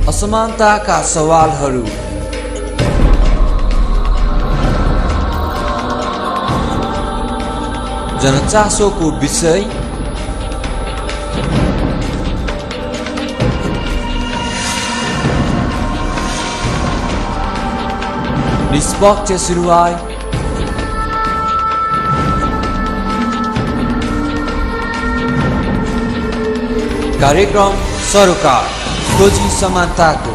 असमानताका सवालहरू, जनचासोको विषय, निष्पक्ष सुनवाई, कार्यक्रम सरोकार खोजी समानताको।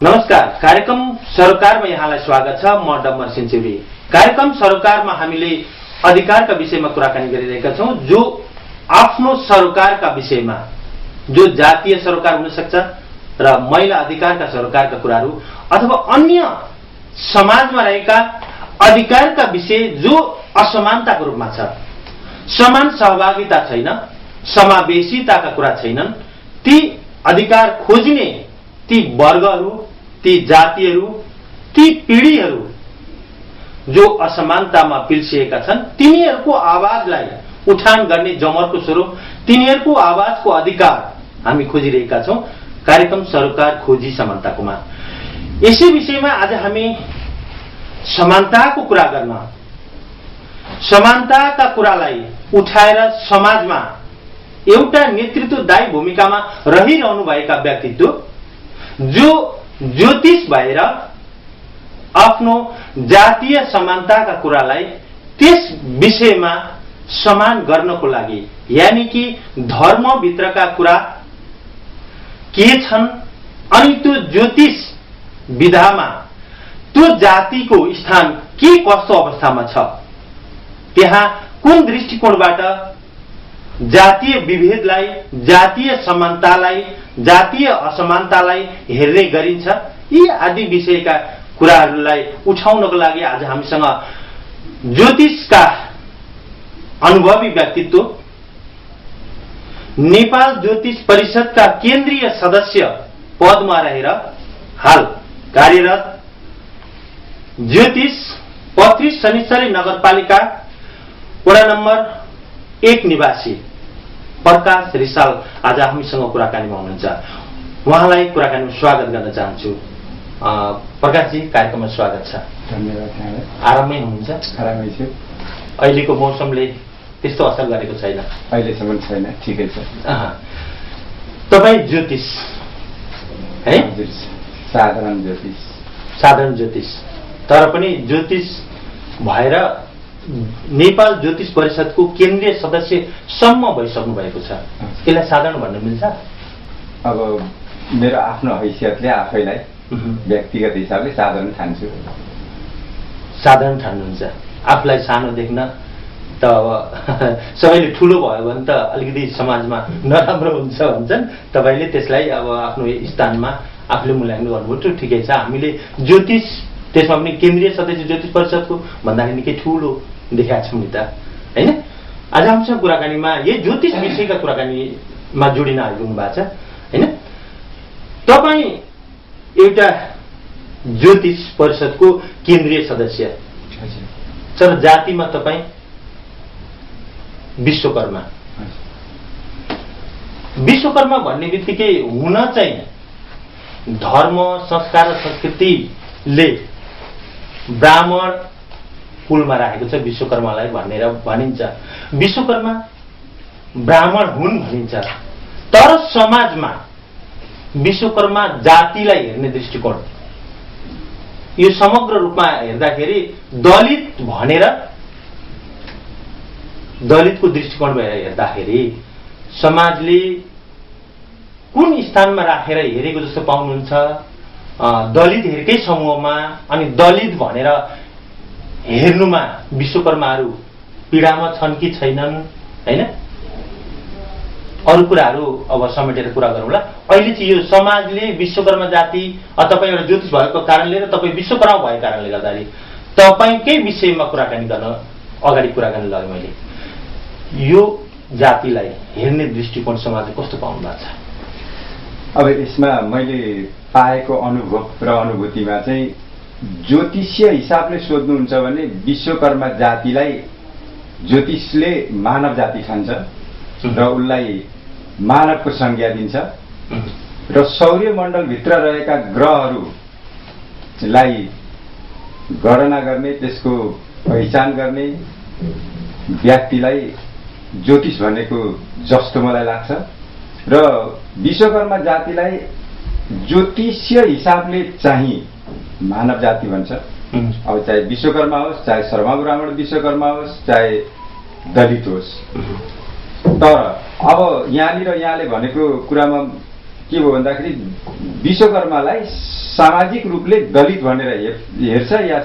नमस्कार, कार्यक्रम सरोकारमा यहाँलाई स्वागत छ। म डम्बर सिन्चुरी। कार्यक्रम सरोकारमा हामीले अधिकारका विषयमा कुराकानी गरिरहेका छौं, जो आफ्नो सरोकारका विषयमा, जो जातीय सरोकार हुन सक्छ र महिला अधिकारका सरोकारका कुराहरू अथवा अन्य समाजमा रहेका अधिकारका विषय जो असमानताको रूपमा छ, समान सहभागिता छैन, समावेशिताका कुरा छैनन्, ती अधिकार खोज्ने ती वर्गहरू, ती जातिहरू, ती पिढीहरू जो असमानतामा पिल्सिएका छन्, तिनीहरूको आवाजलाई उठान गर्ने जमरको स्वरूप, तिनीहरूको आवाजको अधिकार हामी खोजिरहेका छौं कार्यक्रम सरोकार खोजी समानताकोमा। यसै विषयमा आज हामी समानताको कुरा गर्न, समानताका कुरालाई उठाएर समाजमा एउटा नेतृत्वदायी भूमिकामा रहिरहनु भएका व्यक्तित्व, जो ज्योतिष भएर आफ्नो जातीय समानताका कुरालाई त्यस विषयमा समान गर्नको लागि, यानी कि धर्मभित्रका कुरा के छन् अनि त्यो ज्योतिष विधामा त्यो जातिको स्थान के कस्तो अवस्थामा छ, त्यहाँ कुन दृष्टिकोणबाट जातीय विभेदलाई, जातीय समानतालाई, जातीय असमानतालाई हेर्ने गरिन्छ, यी आदि विषयका कुराहरूलाई उठाउनको लागि आज हामीसँग ज्योतिषका अनुभवी व्यक्तित्व, नेपाल ज्योतिष परिषदका केन्द्रीय सदस्य पदमा रहेर हाल कार्यरत ज्योतिष पत्री शनिश्चरी नगरपालिका वडा नम्बर 1 निवासी प्रकाश रिसाल आज हामीसँग कुराकानीमा हुनुहुन्छ। उहाँलाई कुराकानीमा स्वागत गर्न चाहन्छु। प्रकाशजी, कार्यक्रममा स्वागत छ। धन्यवाद। आरामै हुनुहुन्छ? आरामै छु। अहिलेको मौसमले त्यस्तो असर गरेको छैन? अहिलेसम्म छैन, ठिकै छ। तपाईँ ज्योतिष है? साधारण ज्योतिष। साधारण ज्योतिष, तर पनि ज्योतिष भएर नेपाल ज्योतिष परिषदको केन्द्रीय सदस्यसम्म भइसक्नु भएको छ। यसलाई साधारण भन्न मिल्छ? अब मेरो आफ्नो हैसियतले आफैलाई व्यक्तिगत हिसाबले साधारण ठान्छु। साधारण ठान्नुहुन्छ? आफूलाई सानो देख्न त अब सबैले ठुलो भयो भने त अलिकति समाजमा नराम्रो हुन्छ भन्छन्। तपाईँले त्यसलाई अब आफ्नो स्थानमा आफूले मूल्याङ्कन गर्नुभयो, ठिकै छ। हामीले ज्योतिष, त्यसमा पनि केन्द्रीय सदस्य ज्योतिष परिषदको भन्दाखेरि निकै ठुलो देखाएको छौँ नि त, होइन? आज हामीसँग कुराकानीमा यही ज्योतिष विषयका कुराकानीमा जोडिन आइपुग्नु भएको छ, होइन? तपाईँ एउटा ज्योतिष परिषदको केन्द्रीय सदस्य, तर जातिमा तपाईँ विश्वकर्मा। विश्वकर्मा भन्ने बित्तिकै हुन चाहिँ धर्म, संस्कार र संस्कृतिले ब्राह्मण कुलमा राखेको छ विश्वकर्मालाई भनेर भनिन्छ। विश्वकर्मा ब्राह्मण हुन् भनिन्छ, तर समाजमा विश्वकर्मा जातिलाई हेर्ने दृष्टिकोण, यो समग्र रूपमा हेर्दाखेरि दलित भनेर, दलितको दृष्टिकोण भएर हेर्दाखेरि समाजले कुन स्थानमा राखेर हेरेको जस्तो पाउनुहुन्छ? दलितहरूकै समूहमा, अनि दलित भनेर हेर्नुमा विश्वकर्माहरू पीडामा छन् कि छैनन्, होइन? अरू कुराहरू अब समेटेर कुरा गरौँला। अहिले चाहिँ यो समाजले विश्वकर्मा जाति, तपाईँ एउटा ज्योतिष भएको कारणले र तपाईँ विश्वकर्मा भएको कारणले गर्दाखेरि तपाईँकै विषयमा कुराकानी गर्न अगाडि कुराकानी लगेँ मैले। यो जातिलाई हेर्ने दृष्टिकोण समाजले कस्तो पाउनु भएको छ? अब यसमा मैले पाएको अनुभव र अनुभूतिमा चाहिँ ज्योतिषीय हिसाबले सोध्नुहुन्छ भने विश्वकर्मा जातिलाई ज्योतिषले मानव जाति ठान्छ र उसलाई मानवको संज्ञा दिन्छ र सौर्यमण्डलभित्र रहेका ग्रहहरूलाई गणना गर्ने, त्यसको पहिचान गर्ने व्यक्तिलाई ज्योतिष भनेको जस्तो मलाई लाग्छ। र विश्वकर्मा जातिलाई ज्योतिषीय हिसाबले चाहिँ मानव जाति भन्छ। अब चाहे विश्वकर्मा होस्, चाहे शर्मा ब्राह्मण विश्वकर्मा होस्, चाहे दलित होस्। तर अब यहाँले भनेको कुरामा के भयो भन्दाखेरि विश्वकर्मालाई सामाजिक रूपले दलित भनेर हेर्छ या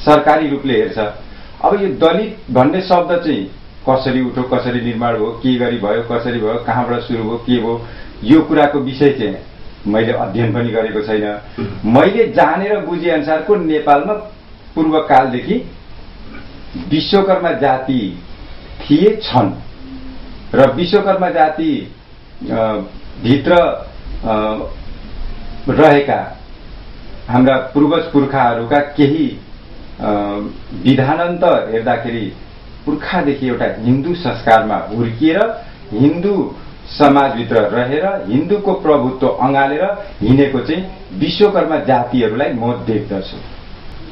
सरकारी रूपले हेर्छ। अब यो दलित भन्ने शब्द चाहिँ कसरी उठ्यो, कसरी निर्माण हो, के गरी भयो, कसरी भयो, कहाँबाट सुरु भयो, के भयो, यो कुराको विषय चाहिँ मैले अध्ययन पनि गरेको छैन। मैले जानेर बुझे अनुसारको नेपालमा पूर्वकालदेखि विश्वकर्मा जाति थिए, छन् र विश्वकर्मा जाति भित्र रहेका हाम्रा पूर्वज पुर्खाहरूका केही विधानन्त हेर्दाखेरि पुर्खादेखि एउटा हिन्दू संस्कारमा हुर्किएर हिन्दू समाजभित्र रहेर हिन्दूको प्रभुत्व अँगालेर हिँडेको चाहिँ विश्वकर्मा जातिहरूलाई म देख्दछु।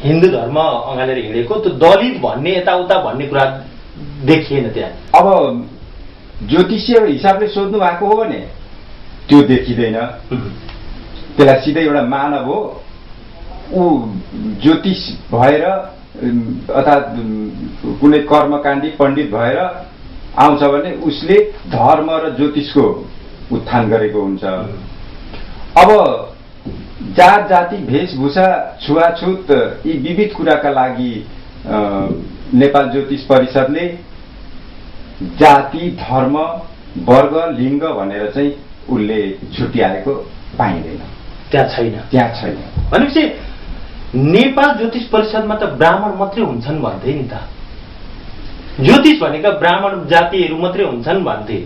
हिन्दू धर्म अँगालेर हिँडेको त्यो दलित भन्ने यताउता भन्ने कुरा देखिएन त्यहाँ। अब ज्योतिषीय हिसाबले सोध्नु भएको हो भने त्यो देखिँदैन। त्यसलाई सिधै एउटा मानव हो, ऊ ज्योतिष भएर अर्थात् कुनै कर्मकाण्डी पण्डित भएर आउँछ भने उसले धर्म र ज्योतिषको उत्थान गरेको हुन्छ। अब जात जाति वेशभूषा छुवाछुत यी विविध कुराका लागि नेपाल ज्योतिष परिषदले जाति, धर्म, वर्ग, लिङ्ग भनेर चाहिँ उसले छुट्याएको पाइँदैन। त्यहाँ छैन। भनेपछि नेपाल ज्योतिष परिषदमा त ब्राह्मण मात्रै हुन्छन् भन्थे नि त। ज्योतिष भनेका ब्राह्मण जातिहरू मात्रै हुन्छन् भन्थे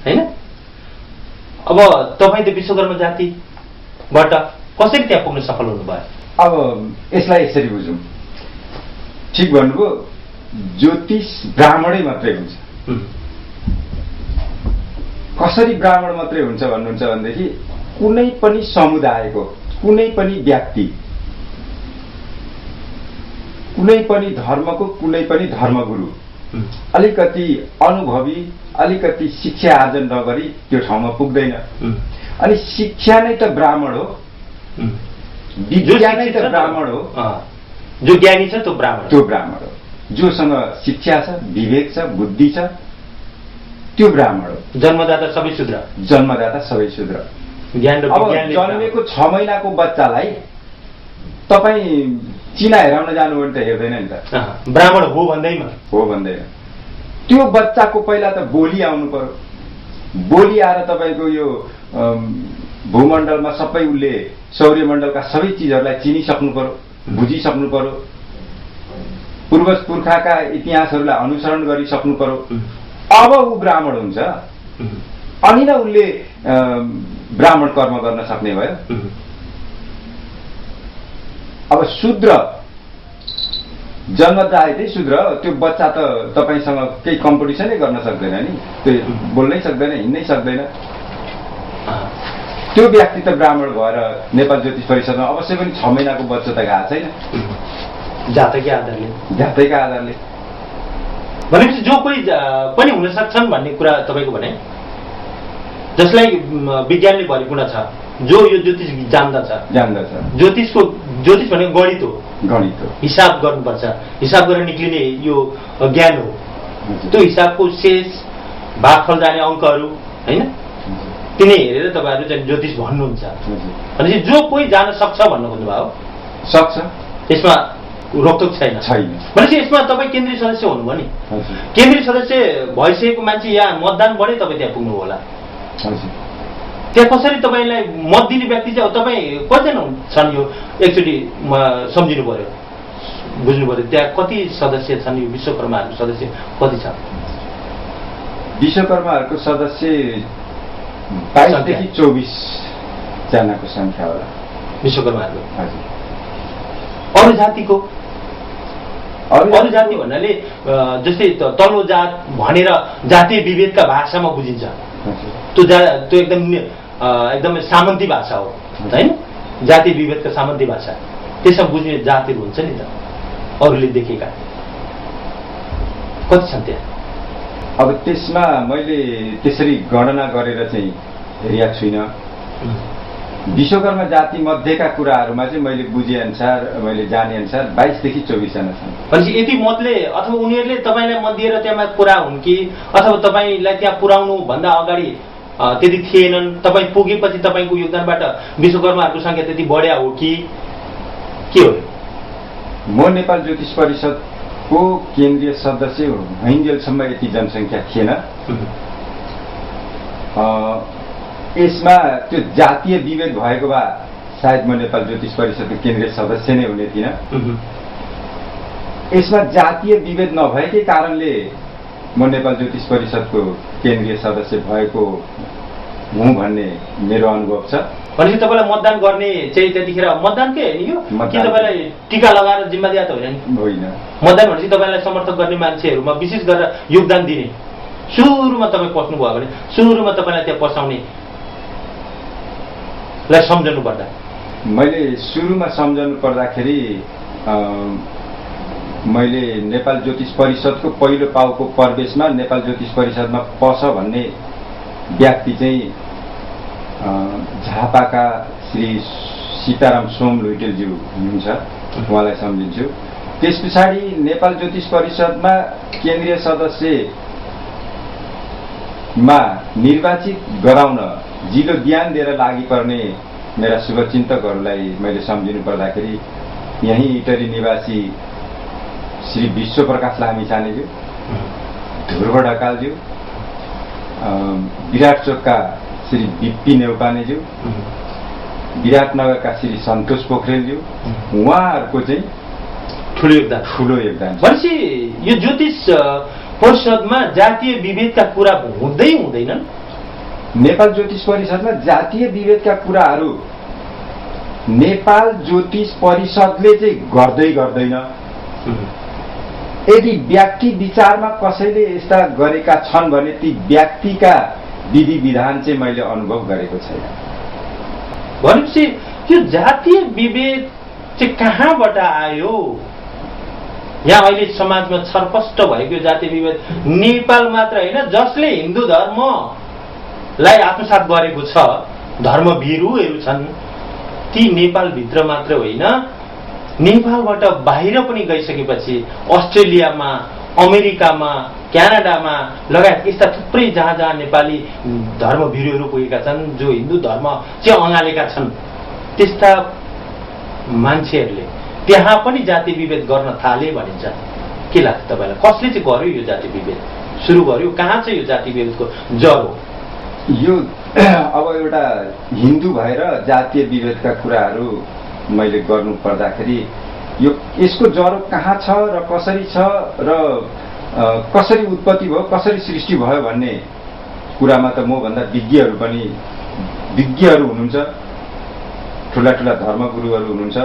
हैन। अब तपाईँ त विश्वकर्मा जातिबाट कसरी त्यहाँ पुग्न सफल हुनुभयो? अब यसलाई यसरी बुझौँ, ठिक भन्नुभयो, ज्योतिष ब्राह्मणै मात्रै हुन्छ। कसरी ब्राह्मण मात्रै हुन्छ भन्नुहुन्छ भनेदेखि कुनै पनि समुदायको, कुनै पनि व्यक्ति, कुनै पनि धर्मको, कुनै पनि धर्मगुरु अलिकति अनुभवी, अलिकति शिक्षा आर्जन नगरी त्यो ठाउँमा पुग्दैन। अनि शिक्षा नै त ब्राह्मण हो, विद्या नै त ब्राह्मण हो। जो ज्ञानी छ त्यो ब्राह्मण हो। जोसँग शिक्षा छ, विवेक छ, बुद्धि छ, त्यो ब्राह्मण हो। जन्मदाता सबै शूद्र। अब जन्मेको 6 महिनाको बच्चालाई तपाईँ चिना हेराउन जानु भने त हेर्दैन नि त। ब्राह्मण हो भन्दैन। त्यो बच्चाको पहिला त बोली आउनु पर्यो। बोली आएर तपाईँको यो भूमण्डलमा सबै उसले सौर्यमण्डलका सबै चिजहरूलाई चिनिसक्नु पर्यो, बुझिसक्नु पर्यो, पूर्वज पुर्खाका इतिहासहरूलाई अनुसरण गरिसक्नु पर्यो। अब ऊ ब्राह्मण हुन्छ, अनि न उसले ब्राह्मण कर्म गर्न सक्ने भयो। अब शूद्र जन्मदायकै शूद्र, त्यो बच्चा त तपाईँसँग केही कम्पिटिसनै गर्न सक्दैन नि, त्यो बोल्नै सक्दैन, हिँड्नै सक्दैन। त्यो व्यक्ति त ब्राह्मण भएर नेपाल ज्योतिष परिषदमा अवश्य पनि 6 महिनाको बच्चा त गएको छैन, जातकै आधारले। भनेपछि जो कोही पनि हुन सक्छन् भन्ने कुरा तपाईँको भने, जसलाई विज्ञानले भरिपूर्ण छ, जो यो ज्योतिष जान्दछ। ज्योतिष भनेको गणित हो। हिसाब गर्नुपर्छ, हिसाब गरेर निक्लिने यो ज्ञान हो। त्यो हिसाबको शेष भागफल जाने अङ्कहरू हैन, तिनै हेरेर तपाईँहरू चाहिँ ज्योतिष भन्नुहुन्छ। भनेपछि जो कोही जान सक्छ भन्नु खोज्नुभयो? सक्छ, यसमा रोकटोक छैन। भनेपछि यसमा तपाईँ केन्द्रीय सदस्य हुनुभयो नि। केन्द्रीय सदस्य भइसकेको मान्छे यहाँ मतदानबाटै तपाईँ त्यहाँ पुग्नु होला। त्यहाँ कसरी तपाईँलाई मत दिने व्यक्ति चाहिँ तपाईँ कतिजना छन् यो एकचोटि सम्झिनु पर्यो, बुझ्नु पर्यो। त्यहाँ कति सदस्य छन् यो विश्वकर्माहरूको सदस्य कति छ? विश्वकर्माहरूको सदस्य 22 देखि 24 जनाको संख्या होला विश्वकर्माहरूको। अरू जातिको? अरू जाति भन्नाले जस्तै तल्लो जात भनेर जातीय विभेदका भाषामा बुझिन्छ। त्यो एकदम एकदमै सामन्ती भाषा हो होइन, जाति विभेदका सामन्ती भाषा, त्यसमा बुझ्ने जातिहरू हुन्छ नि त अरूले देखेका, कति छन् त्यहाँ? अब त्यसमा मैले त्यसरी गणना गरेर चाहिँ हेरेका छुइनँ। विश्वकर्मा जाति मध्येका कुराहरूमा चाहिँ मैले बुझेअनुसार, मैले जानेअनुसार 22 देखि 24 जना छन्। भनेपछि यति मतले अथवा उनीहरूले तपाईँलाई मत दिएर त्यहाँ पुरा हुन् कि अथवा तपाईँलाई त्यहाँ पुर्याउनु भन्दा अगाडि त्यति थिएनन्, तपाईँ पुगेपछि तपाईँको योगदानबाट विश्वकर्माहरूको सङ्ख्या त्यति बढ्या हो कि के हो? म नेपाल ज्योतिष परिषदको केन्द्रीय सदस्य भइन्जेलसम्म यति जनसङ्ख्या थिएन। यसमा त्यो जातीय विभेद भएको भए सायद म नेपाल ज्योतिष परिषदको केन्द्रीय सदस्य नै हुने थिइनँ। यसमा जातीय विभेद नभएकै कारणले म नेपाल ज्योतिष परिषदको केन्द्रीय सदस्य भएको हुँ भन्ने मेरो अनुभव छ। भनेपछि तपाईँलाई मतदान गर्ने चाहिँ त्यतिखेर मतदानकै होइन यो कि तपाईँलाई टिका लगाएर जिम्मा दिया त होइन? होइन, मतदान भनेपछि तपाईँलाई समर्थन गर्ने मान्छेहरूमा विशेष गरेर योगदान दिने, सुरुमा तपाईँ पस्नुभयो भने सुरुमा तपाईँलाई त्यहाँ पसाउने लाई सम्झनु पर्दा मैले सुरुमा सम्झनु पर्दाखेरि मैले नेपाल ज्योतिष परिषदको पहिलो पाउको प्रवेशमा नेपाल ज्योतिष परिषदमा पस भन्ने व्यक्ति चाहिँ झापाका श्री सीताराम सोम लुइटेलज्यू हुनुहुन्छ, उहाँलाई सम्झिन्छु। त्यस पछाडि नेपाल ज्योतिष परिषदमा केन्द्रीय सदस्यमा निर्वाचित गराउन जिल्लो ज्ञान दिएर लागि पर्ने मेरा शुभचिन्तकहरूलाई मैले सम्झिनु पर्दाखेरि यहीँ इटरी निवासी श्री विश्वप्रकाश लामिछानेज्यू, ध्रुव ढकालज्यू, विराटचोकका श्री बिपी नेउपानेज्यू, विराटनगरका श्री सन्तोष पोखरेलज्यू, उहाँहरूको चाहिँ ठुलो योगदान। भनेपछि यो ज्योतिष परिषदमा जातीय विभेदका कुरा हुँदै हुँदैनन्? नेपाल ज्योतिष परिषदमा जातीय विभेदका कुराहरू नेपाल ज्योतिष परिषदले चाहिँ गर्दैन। यदि व्यक्ति विचारमा कसैले यस्ता गरेका छन् भने ती व्यक्तिका विधि विधान चाहिँ मैले अनुभव गरेको छैन। भनेपछि यो जातीय विभेद चाहिँ कहाँबाट आयो? यहाँ अहिले समाजमा छरपष्ट भएको जातीय विभेद नेपाल मात्र होइन, जसले हिन्दू धर्मलाई आत्मसात गरेको छ, धर्मभिरुहरू छन्, ती नेपालभित्र मात्र होइन, नेपालबाट बाहिर पनि गइसकेपछि अस्ट्रेलियामा, अमेरिकामा, क्यानाडामा लगायत यस्ता थुप्रै जहाँ जहाँ नेपाली धर्मभिरुहरू पुगेका छन्, जो हिन्दू धर्म चाहिँ अँगालेका छन्, त्यस्ता मान्छेहरूले त्यहाँ पनि जाति विभेद गर्न थाले भनिन्छ। के लाग्छ तपाईँलाई? कसले चाहिँ गर्यो यो जाति विभेद सुरु गर्यो? कहाँ चाहिँ यो जाति विभेदको जर हो? यो अब एउटा हिन्दू भएर जातीय विभेदका कुराहरू मैले गर्नु पर्दाखेरि यसको जरो कहाँ छ र कसरी छ र कसरी उत्पत्ति भयो, कसरी सृष्टि भयो भन्ने कुरामा त मभन्दा विज्ञहरू हुनुहुन्छ, ठुला ठुला धर्मगुरुहरू हुनुहुन्छ,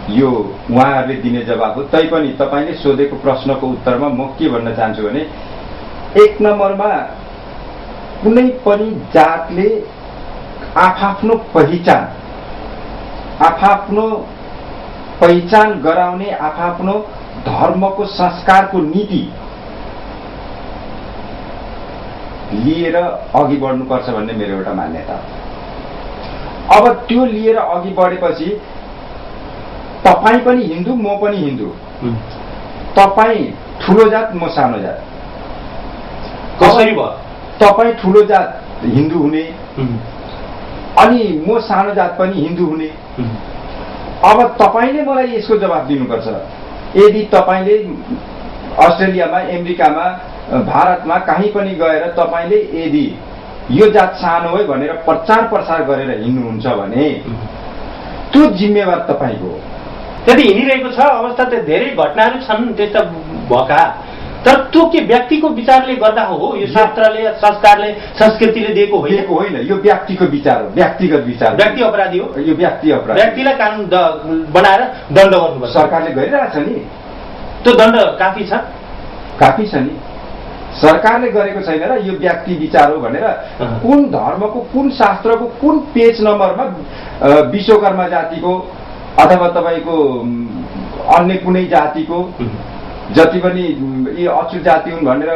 यो उहाँहरूले दिने जवाब हो। तैपनि तपाईँले सोधेको प्रश्नको उत्तरमा म के भन्न चाहन्छु भने, एक नम्बरमा कुनै पनि जातले आफआफ्नो पहिचान गराउने आफआफ्नो धर्मको संस्कारको नीति लिएर अघि बढ्नुपर्छ भन्ने मेरो एउटा मान्यता हो। अब त्यो लिएर अघि बढेपछि तपाईँ पनि हिन्दू, म पनि हिन्दू, तपाईँ ठुलो जात, म सानो जात, कसरी भयो? तपाईँ ठुलो जात हिन्दू हुने अनि म सानो जात पनि हिन्दू हुने। अब तपाईँले मलाई यसको जवाब दिनुपर्छ। यदि तपाईँले अस्ट्रेलियामा, अमेरिकामा, भारतमा कहीँ पनि गएर तपाईँले यदि यो जात सानो है भनेर प्रचार प्रसार गरेर हिँड्नुहुन्छ भने त्यो जिम्मेवार तपाईँको हो। त्यति हिँडिरहेको छ अवस्था त धेरै घटनाहरू छन् त्यस्ता भएका, तर त्यो के व्यक्तिको विचारले गर्दा हो? यो शास्त्रले, संस्कारले, संस्कृतिले दिएको होइन। यो व्यक्तिको विचार हो, व्यक्तिगत विचार। व्यक्ति अपराधी हो, यो व्यक्ति अपराधी। व्यक्तिलाई कानुन बनाएर दण्ड गर्नुपर्छ। सरकारले गरिरहेछ नि, त्यो दण्ड काफी छ? काफी छ नि। सरकारले गरेको छैन र यो व्यक्ति विचार हो भनेर कुन धर्मको कुन शास्त्रको कुन पेज नम्बरमा विश्वकर्मा जातिको अथवा तपाईँको अन्य कुनै जातिको जति पनि यी अछुत जाति हुन् भनेर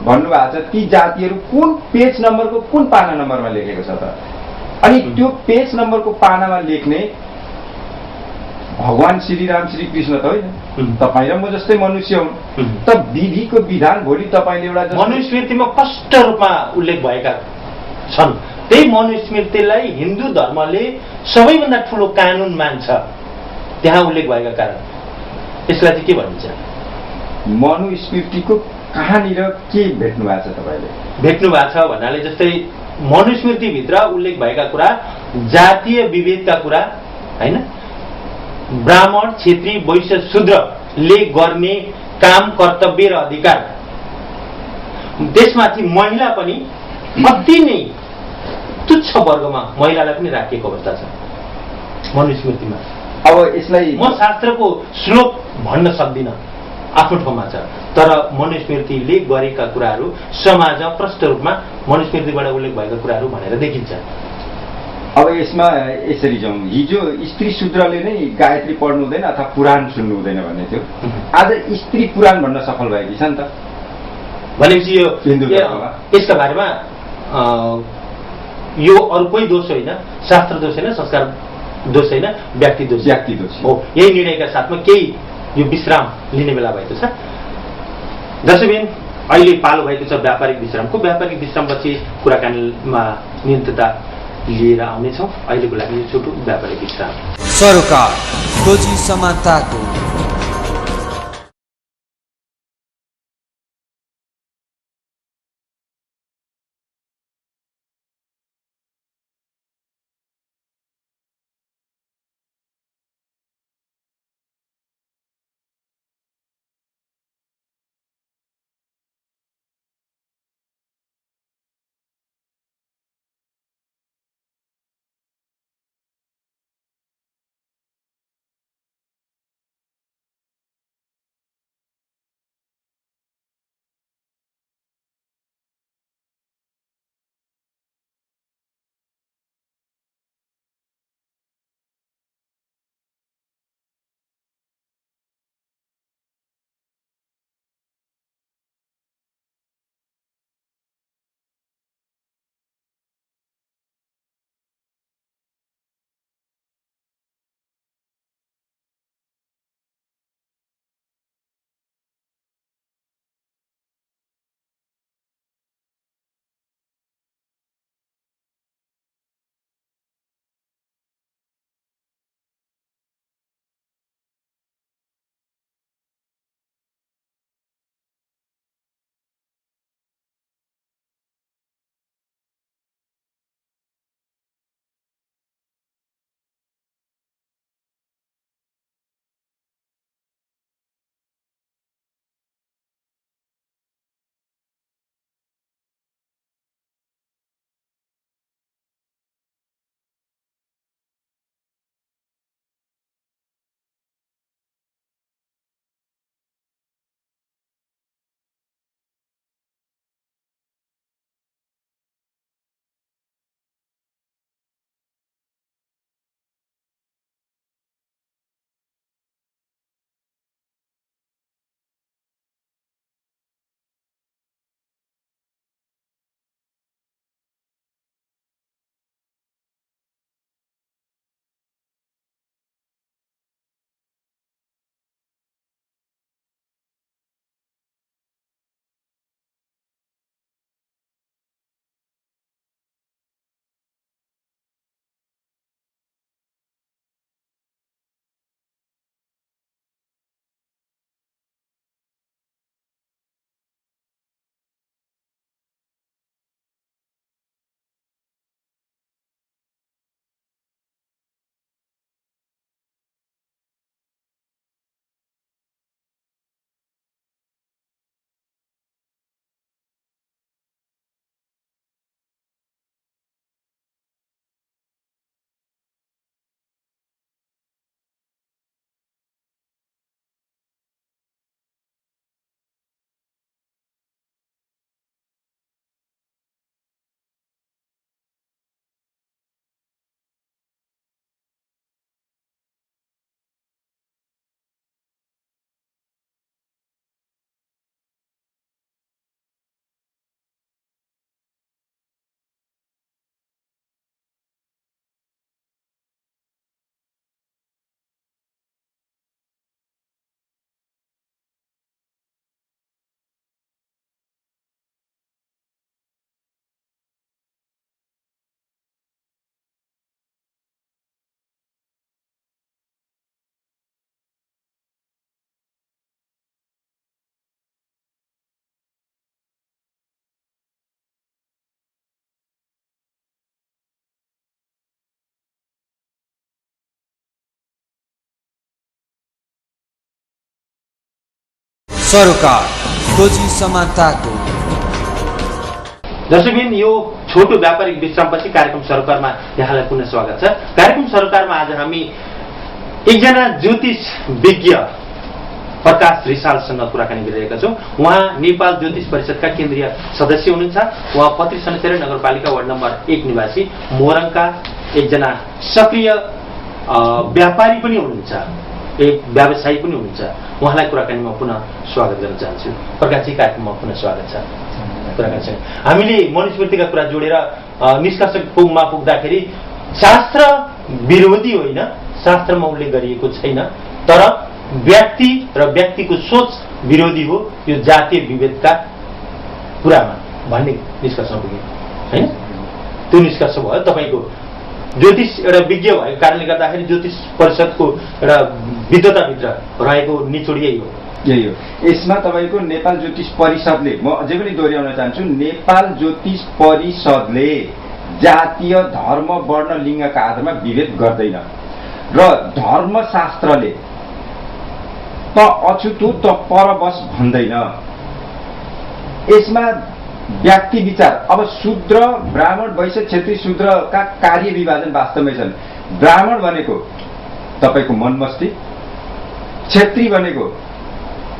भन्नुभएको छ ती जातिहरू कुन पेज नम्बरको कुन पाना नम्बरमा लेखेको छ त? अनि त्यो पेज नम्बरको पानामा लेख्ने भगवान श्रीराम श्रीकृष्ण त होइन, तपाईँ र म जस्तै मनुष्य हुन्। त विधिको विधान भोलि तपाईँले एउटा मनुस्मृतिमा स्पष्ट रूपमा उल्लेख भएका छन्। त्यही मनुस्मृतिलाई हिन्दू धर्मले सबैभन्दा ठुलो कानुन मान्छ, त्यहाँ उल्लेख भएका कारण यसलाई चाहिँ के भनिन्छ? मनुस्मृतिको कहाँनिर के भेट्नु भएको छ तपाईँले? भेट्नु भएको छ भन्नाले जस्तै मनुस्मृतिभित्र उल्लेख भएका कुरा जातीय विभेदका कुरा होइन, ब्राह्मण क्षेत्री वैश्य शूद्रले गर्ने काम कर्तव्य र अधिकार, त्यसमाथि महिला पनि अति नै तुच्छ वर्गमा महिलालाई पनि राखिएको अवस्था छ मनुस्मृतिमा। अब यसलाई म शास्त्रको श्लोक भन्न सक्दिनँ, आफ्नो ठाउँमा छ, तर मनुस्मृतिले गरेका कुराहरू समाजमा प्रष्ट रूपमा मनुस्मृतिबाट उल्लेख भएका कुराहरू भनेर देखिन्छ। अब यसमा यसरी जाउँ, हिजो स्त्री शूद्रले नै गायत्री पढ्नु हुँदैन अथवा पुराण सुन्नु हुँदैन भन्ने थियो, आज स्त्री पुराण भन्न सफल भएकी छ नि त। भनेपछि यो हिन्दू धर्ममा यसका बारेमा यो अरू कोही दोष होइन, शास्त्र दोष होइन, संस्कार दोष होइन, व्यक्ति दोष हो। यही निर्णयका साथमा केही यो विश्राम लिने बेला भएको छ। दर्शकबिन, अहिले पालो भएको छ व्यापारिक विश्रामको। व्यापारिक विश्रामपछि कुराकानीमा निरन्तरता लिएर आउनेछौँ। अहिलेको लागि यो छोटो व्यापारिक विश्राम। सरोकार खोजी समानताको सरोकार खोजी समानताको। दर्शकबिन, यो छोटो व्यापारिक विश्रामपछि कार्यक्रम सरोकारमा यहाँलाई पुनः स्वागत छ। कार्यक्रम सरोकारमा आज हामी एकजना ज्योतिष विज्ञ प्रकाश रिसालसँग कुराकानी गरिरहेका छौँ। उहाँ नेपाल ज्योतिष परिषदका केन्द्रीय सदस्य हुनुहुन्छ। उहाँ पत्री सनसेरा नगरपालिका वार्ड नम्बर 1 निवासी मोरङका एकजना सक्रिय व्यापारी पनि हुनुहुन्छ, एक व्यवसायी पनि हुनुहुन्छ। उहाँलाई कुराकानीमा पुनः स्वागत गर्न चाहन्छु। प्रकाशजी, कार्यक्रममा पुनः स्वागत छ। कुराकानी हामीले मनुस्मृतिका कुरा जोडेर निष्कर्षमा पुग्दाखेरि शास्त्र विरोधी होइन, शास्त्रमा उल्लेख गरिएको छैन, तर व्यक्ति र व्यक्तिको सोच विरोधी हो यो जातीय विभेदका कुरामा भन्ने निष्कर्षमा पुग्यो होइन। त्यो निष्कर्ष भयो तपाईँको। ज्योतिष एउटा विज्ञ भएको कारणले गर्दाखेरि ज्योतिष परिषदको एउटा विद्वताभित्र रहेको निचोड यही हो। यही हो। यसमा तपाईँको नेपाल ज्योतिष परिषदले, म अझै पनि दोहोऱ्याउन चाहन्छु, नेपाल ज्योतिष परिषदले जातीय, धर्म, वर्ण, लिङ्गका आधारमा विभेद गर्दैन र धर्मशास्त्रले त अछुतो त परबस भन्दैन। यसमा व्यक्ति विचार, अब शूद्र, ब्राह्मण, वैश्य, क्षेत्री, शूद्रका कार्य विभाजन वास्तवमै छन्। ब्राह्मण भनेको तपाईँको मन मस्तिष्क, क्षेत्री भनेको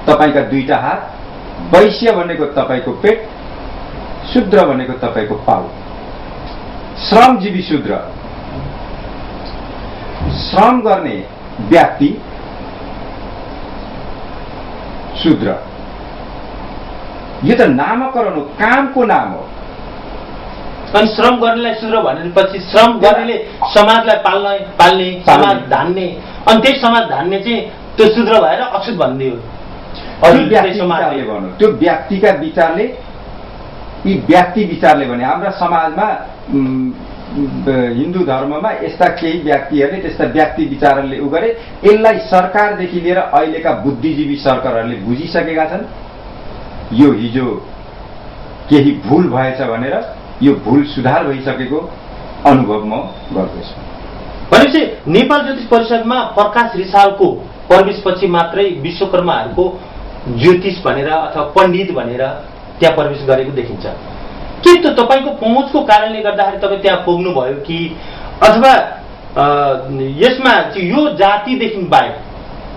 तपाईँका 2टा हात, वैश्य भनेको तपाईँको पेट, शूद्र भनेको तपाईँको पाउ। श्रमजीवी शूद्र, श्रम गर्ने व्यक्ति शूद्र। यो त नामकरण हो, कामको नाम हो। अनि श्रम गर्नेलाई शूद्र भनेपछि श्रम गर्नेले समाजलाई पाल्ने समाज धान्ने, अनि त्यही समाज धान्ने चाहिँ त्यो शूद्र भएर अछुत भनिदियो। त्यो व्यक्तिका विचारले, यी व्यक्ति विचारले भने हाम्रा समाजमा हिन्दू धर्ममा यस्ता केही व्यक्तिहरूले त्यस्ता व्यक्ति विचारहरूले उ गरे। यसलाई सरकारदेखि लिएर अहिलेका बुद्धिजीवी सरकारहरूले बुझिसकेका छन्। यो हिजो केही भूल भएछ भनेर यो भूल सुधार भइसकेको अनुभव म गर्दछु। भनेपछि नेपाल ज्योतिष परिषदमा प्रकाश रिसालको प्रवेशपछि मात्रै विश्वकर्माहरूको ज्योतिष भनेर अथवा पण्डित भनेर त्यहाँ प्रवेश गरेको देखिन्छ। के त्यो तपाईँको पहुँचको कारणले गर्दाखेरि तपाईँ त्यहाँ पुग्नुभयो कि अथवा यसमा चाहिँ यो जातिदेखि बाहेक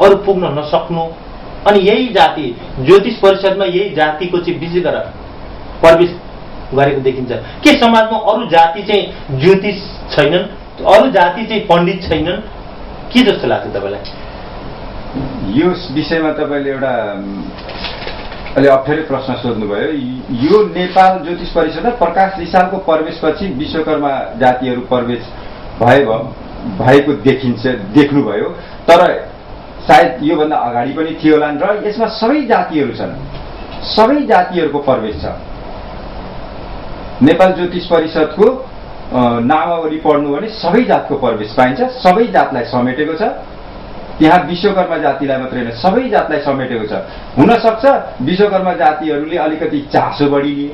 अरू पुग्न नसक्नु, अनि यही जाति ज्योतिष परिषदमा यही जातिको चाहिँ विशेष गरेर प्रवेश गरेको देखिन्छ? के समाजमा अरू जाति चाहिँ ज्योतिष छैनन्, अरू जाति चाहिँ पण्डित छैनन् के जस्तो लाग्छ तपाईँलाई? यो विषयमा तपाईँले एउटा अलि अप्ठ्यारो प्रश्न सोध्नुभयो। यो नेपाल ज्योतिष परिषदमा प्रकाश रिसालको प्रवेशपछि विश्वकर्मा जातिहरू प्रवेश भएको देख्नुभयो, तर सायद योभन्दा अगाडि पनि थियो होला र यसमा सबै जातिहरू छन्, सबै जातिहरूको प्रवेश छ। नेपाल ज्योतिष परिषदको नामावली पढ्नु भने सबै जातको प्रवेश पाइन्छ, सबै जातलाई समेटेको छ। त्यहाँ विश्वकर्मा जातिलाई मात्रै होइन सबै जातलाई समेटेको छ। हुनसक्छ विश्वकर्मा जातिहरूले अलिकति चासो बढी लिए,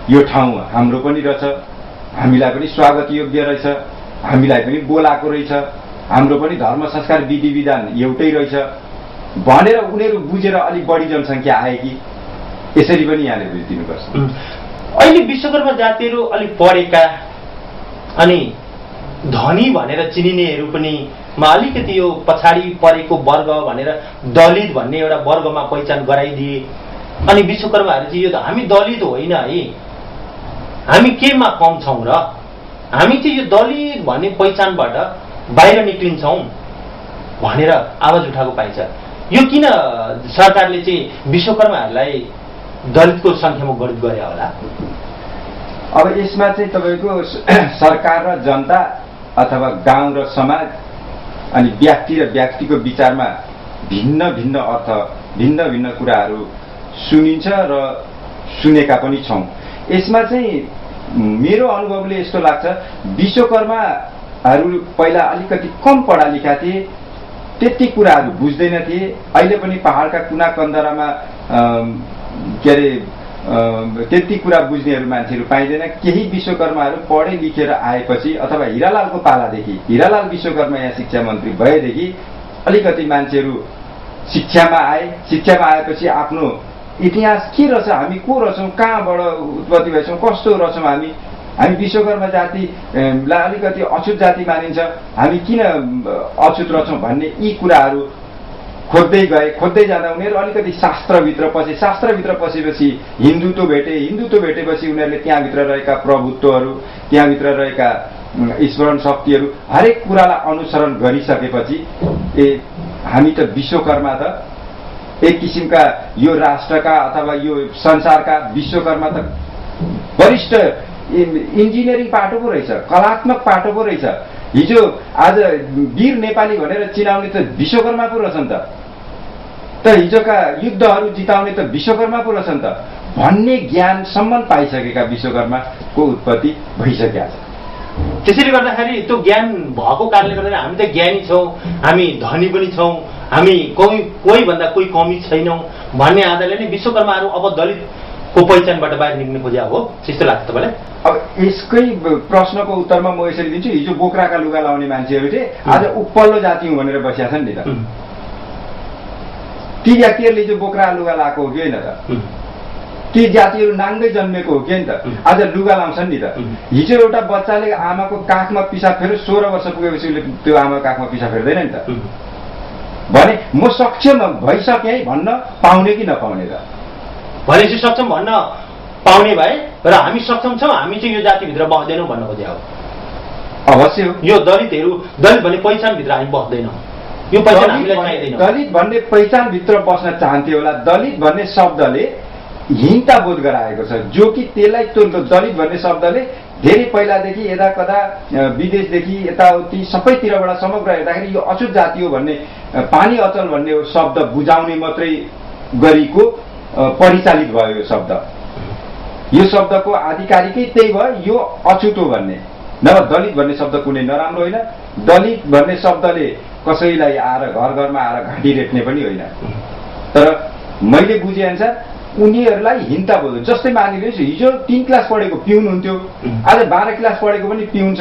यो ठाउँ हाम्रो पनि रहेछ, हामीलाई पनि स्वागत योग्य रहेछ, हामीलाई पनि बोलाएको रहेछ, हाम्रो पनि धर्म संस्कार विधि विधान एउटै रहेछ भनेर उनीहरू बुझेर अलिक बढी जनसङ्ख्या आए कि, यसरी पनि यहाँले बुझिदिनुपर्छ। अहिले विश्वकर्मा जातिहरू अलिक पढेका अनि धनी भनेर चिनिनेहरू पनि अलिकति यो पछाडि परेको वर्ग भनेर दलित भन्ने एउटा वर्गमा पहिचान गराइदिए। अनि विश्वकर्माहरू चाहिँ यो त हामी दलित होइन है, हामी केमा कम छौँ र, हामी चाहिँ यो दलित भन्ने पहिचानबाट बाहिर निक्लिन्छौँ भनेर आवाज उठाएको पाइन्छ। यो किन सरकारले चाहिँ विश्वकर्माहरूलाई दलितको सङ्ख्यामा गणित गरे होला? अब यसमा चाहिँ तपाईँको सरकार र जनता अथवा गाउँ र समाज अनि व्यक्ति र व्यक्तिको विचारमा भिन्न भिन्न अर्थ, भिन्न भिन्न कुराहरू सुनिन्छ र सुनेका पनि छौँ। यसमा चाहिँ मेरो अनुभवले यस्तो लाग्छ, विश्वकर्माहरू पहिला अलिकति कम पढा लेखा थिए, त्यति कुराहरू बुझ्दैनथे। अहिले पनि पहाडका कुना कन्दरामा के अरे त्यति कुरा बुझ्नेहरू मान्छेहरू पाइँदैन। केही विश्वकर्माहरू पढे लेखेर आएपछि अथवा हिरालालको पालादेखि, हिरालाल विश्वकर्मा यहाँ शिक्षा मन्त्री भएदेखि अलिकति मान्छेहरू शिक्षामा आए, शिक्षामा आएपछि आफ्नो इतिहास के रहेछ, हामी को रहेछौँ, कहाँबाट उत्पत्ति भएछौँ, कस्तो रहेछौँ, हामी विश्वकर्मा जातिलाई अलिकति अछुत जाति मानिन्छ, हामी किन अछुत रहेछौँ भन्ने यी कुराहरू खोज्दै गए। खोज्दै जाँदा उनीहरू अलिकति शास्त्रभित्र पसेपछि हिन्दुत्व भेटेपछि उनीहरूले त्यहाँभित्र रहेका प्रभुत्वहरू, त्यहाँभित्र रहेका स्मरण शक्तिहरू, हरेक कुरालाई अनुसरण गरिसकेपछि हामी त विश्वकर्मा त एक किसिमका यो राष्ट्रका अथवा यो संसारका विश्वकर्मा त वरिष्ठ इन्जिनियरिङ पाटो पो रहेछ, कलात्मक पाटो पो रहेछ। हिजो आज वीर नेपाली भनेर चिनाउने त विश्वकर्मा पो रहेछन् त हिजोका युद्धहरू जिताउने त विश्वकर्मा पो रहेछन् त भन्ने ज्ञानसम्म पाइसकेका विश्वकर्माको उत्पत्ति भइसकेका छ। त्यसैले गर्दाखेरि त्यो ज्ञान भएको कारणले गर्दाखेरि हामी त ज्ञानी छौँ, हामी धनी पनि छौँ, हामी कोही भन्दा कोही कमी छैनौँ भन्ने आधारले नै विश्वकर्माहरू अब दलितको पहिचानबाट बाहिर निक्ल्ने खोज्या हो त्यस्तो लाग्छ तपाईँलाई? अब यसकै प्रश्नको उत्तरमा म यसरी दिन्छु, हिजो बोक्राका लुगा लाउने मान्छेहरू थिए, आज उपल्लो जाति हुँ भनेर बसिया छन् नि त। ती व्यक्तिहरूले हिजो बोक्रा लुगा लाएको हो कि होइन त? ती जातिहरू नाङ्गै जन्मेको हो कि नि त? आज लुगा लाउँछन् नि त। हिजो एउटा बच्चाले आमाको काखमा पिसाब फेर्यो, 16 वर्ष पुगेपछि उसले त्यो आमाको काखमा पिसाब फेर्दैन नि त। भने म सक्षम भइसकेँ भन्न पाउने कि नपाउने त? भनेपछि सक्षम भन्न पाउने भए र हामी सक्षम छौँ, हामी चाहिँ यो जातिभित्र बस्दैनौँ भन्न खोज्या हो। अवश्य हो। यो दलित भन्ने पहिचानभित्र हामी बस्दैनौँ, यो पहिचान हामीलाई चाहिँदैन। दलित भन्ने पहिचानभित्र बस्न चाहन्थे होला। दलित भन्ने शब्दले हीनता बोध गराएको छ, जो कि त्यसलाई त्यो दलित भन्ने शब्दले धेरै पहिलादेखि यता कता विदेशदेखि यताउति सबैतिरबाट समग्र हेर्दाखेरि यो अछुत जाति हो भन्ने, पानी अचल भन्ने शब्द बुझाउने मात्रै गरिको परिचालित भयो यो शब्द। यो शब्दको आधिकारिकै त्यही भयो, यो अछुत हो भन्ने। नभए दलित भन्ने शब्द कुनै नराम्रो होइन। दलित भन्ने शब्दले कसैलाई आएर घर घरमा आएर घाँटी रेट्ने पनि होइन। तर मैले बुझेअनुसार उनीहरूलाई हिंता बोल्छ। जस्तै मानिलिनुहोस् हिजो 3 क्लास पढेको पिउन हुन्थ्यो, आज 12 क्लास पढेको पनि पिउन छ।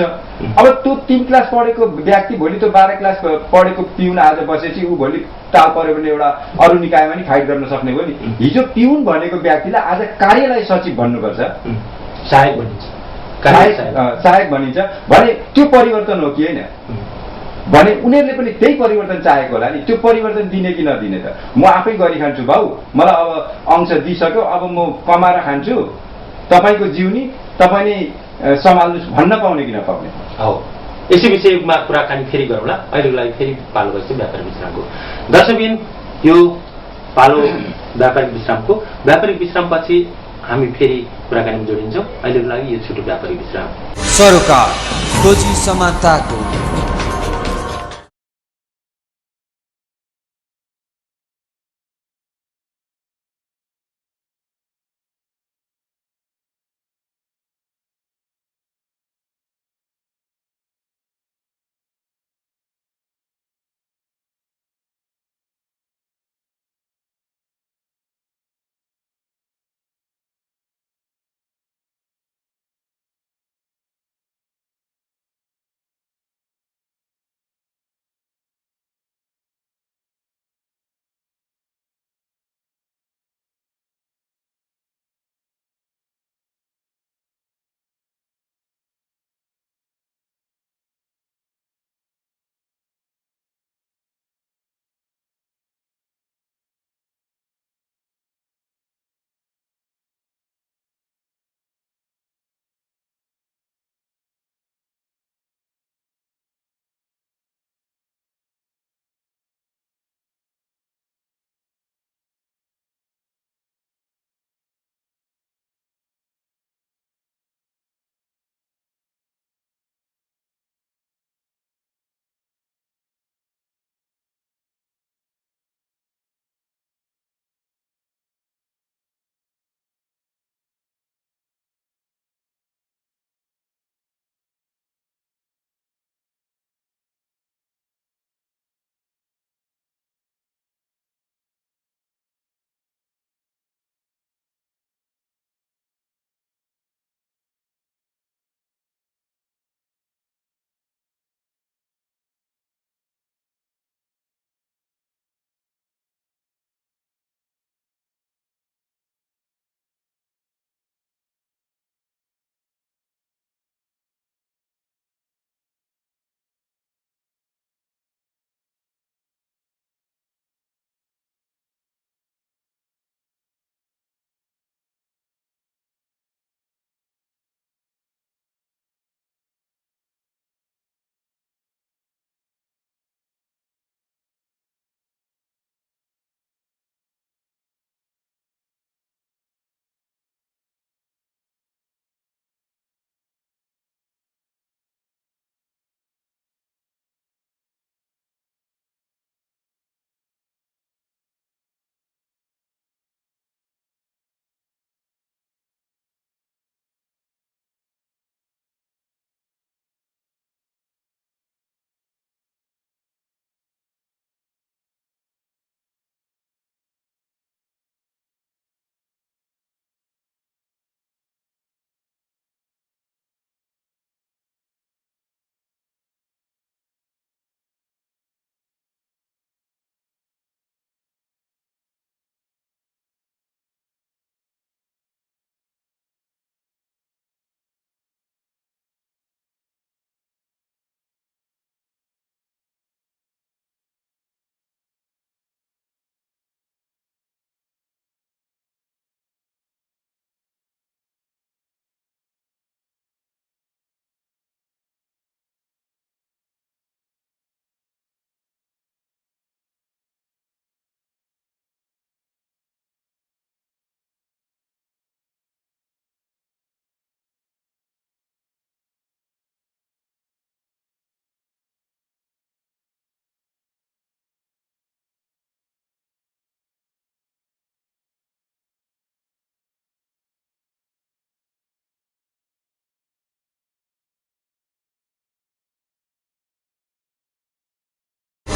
अब त्यो 3 क्लास पढेको व्यक्ति भोलि त्यो 12 क्लास पढेको पिउन आज बसेपछि ऊ भोलि ताल पर्यो भने एउटा अरू निकायमा नि फाइट गर्न सक्ने हो नि। हिजो पिउन भनेको व्यक्तिलाई आज कार्यालय सचिव भन्नुपर्छ, सहायक भनिन्छ, सहायक भनिन्छ भने त्यो परिवर्तन हो कि होइन? भने उनीहरूले पनि त्यही परिवर्तन चाहेको होला नि। त्यो परिवर्तन दिने कि नदिने त म आफै गरी खान्छु भाउ, मलाई अब अंश दिइसक्यो, अब म कमाएर खान्छु, तपाईँको जिउनी तपाईँ नै सम्हाल्नुहोस् भन्न पाउने कि नपाउने हो। यसै विषयमा कुराकानी फेरि गरौँला। अहिलेको लागि फेरि पालो गर्छु व्यापारिक विश्रामको। दर्शकबिन यो पालो व्यापारिक विश्रामको। व्यापारिक विश्रामपछि हामी फेरि कुराकानीमा जोडिन्छौँ। अहिलेको लागि यो छोटो व्यापारिक विश्राम। सरोकार खोजी समानताको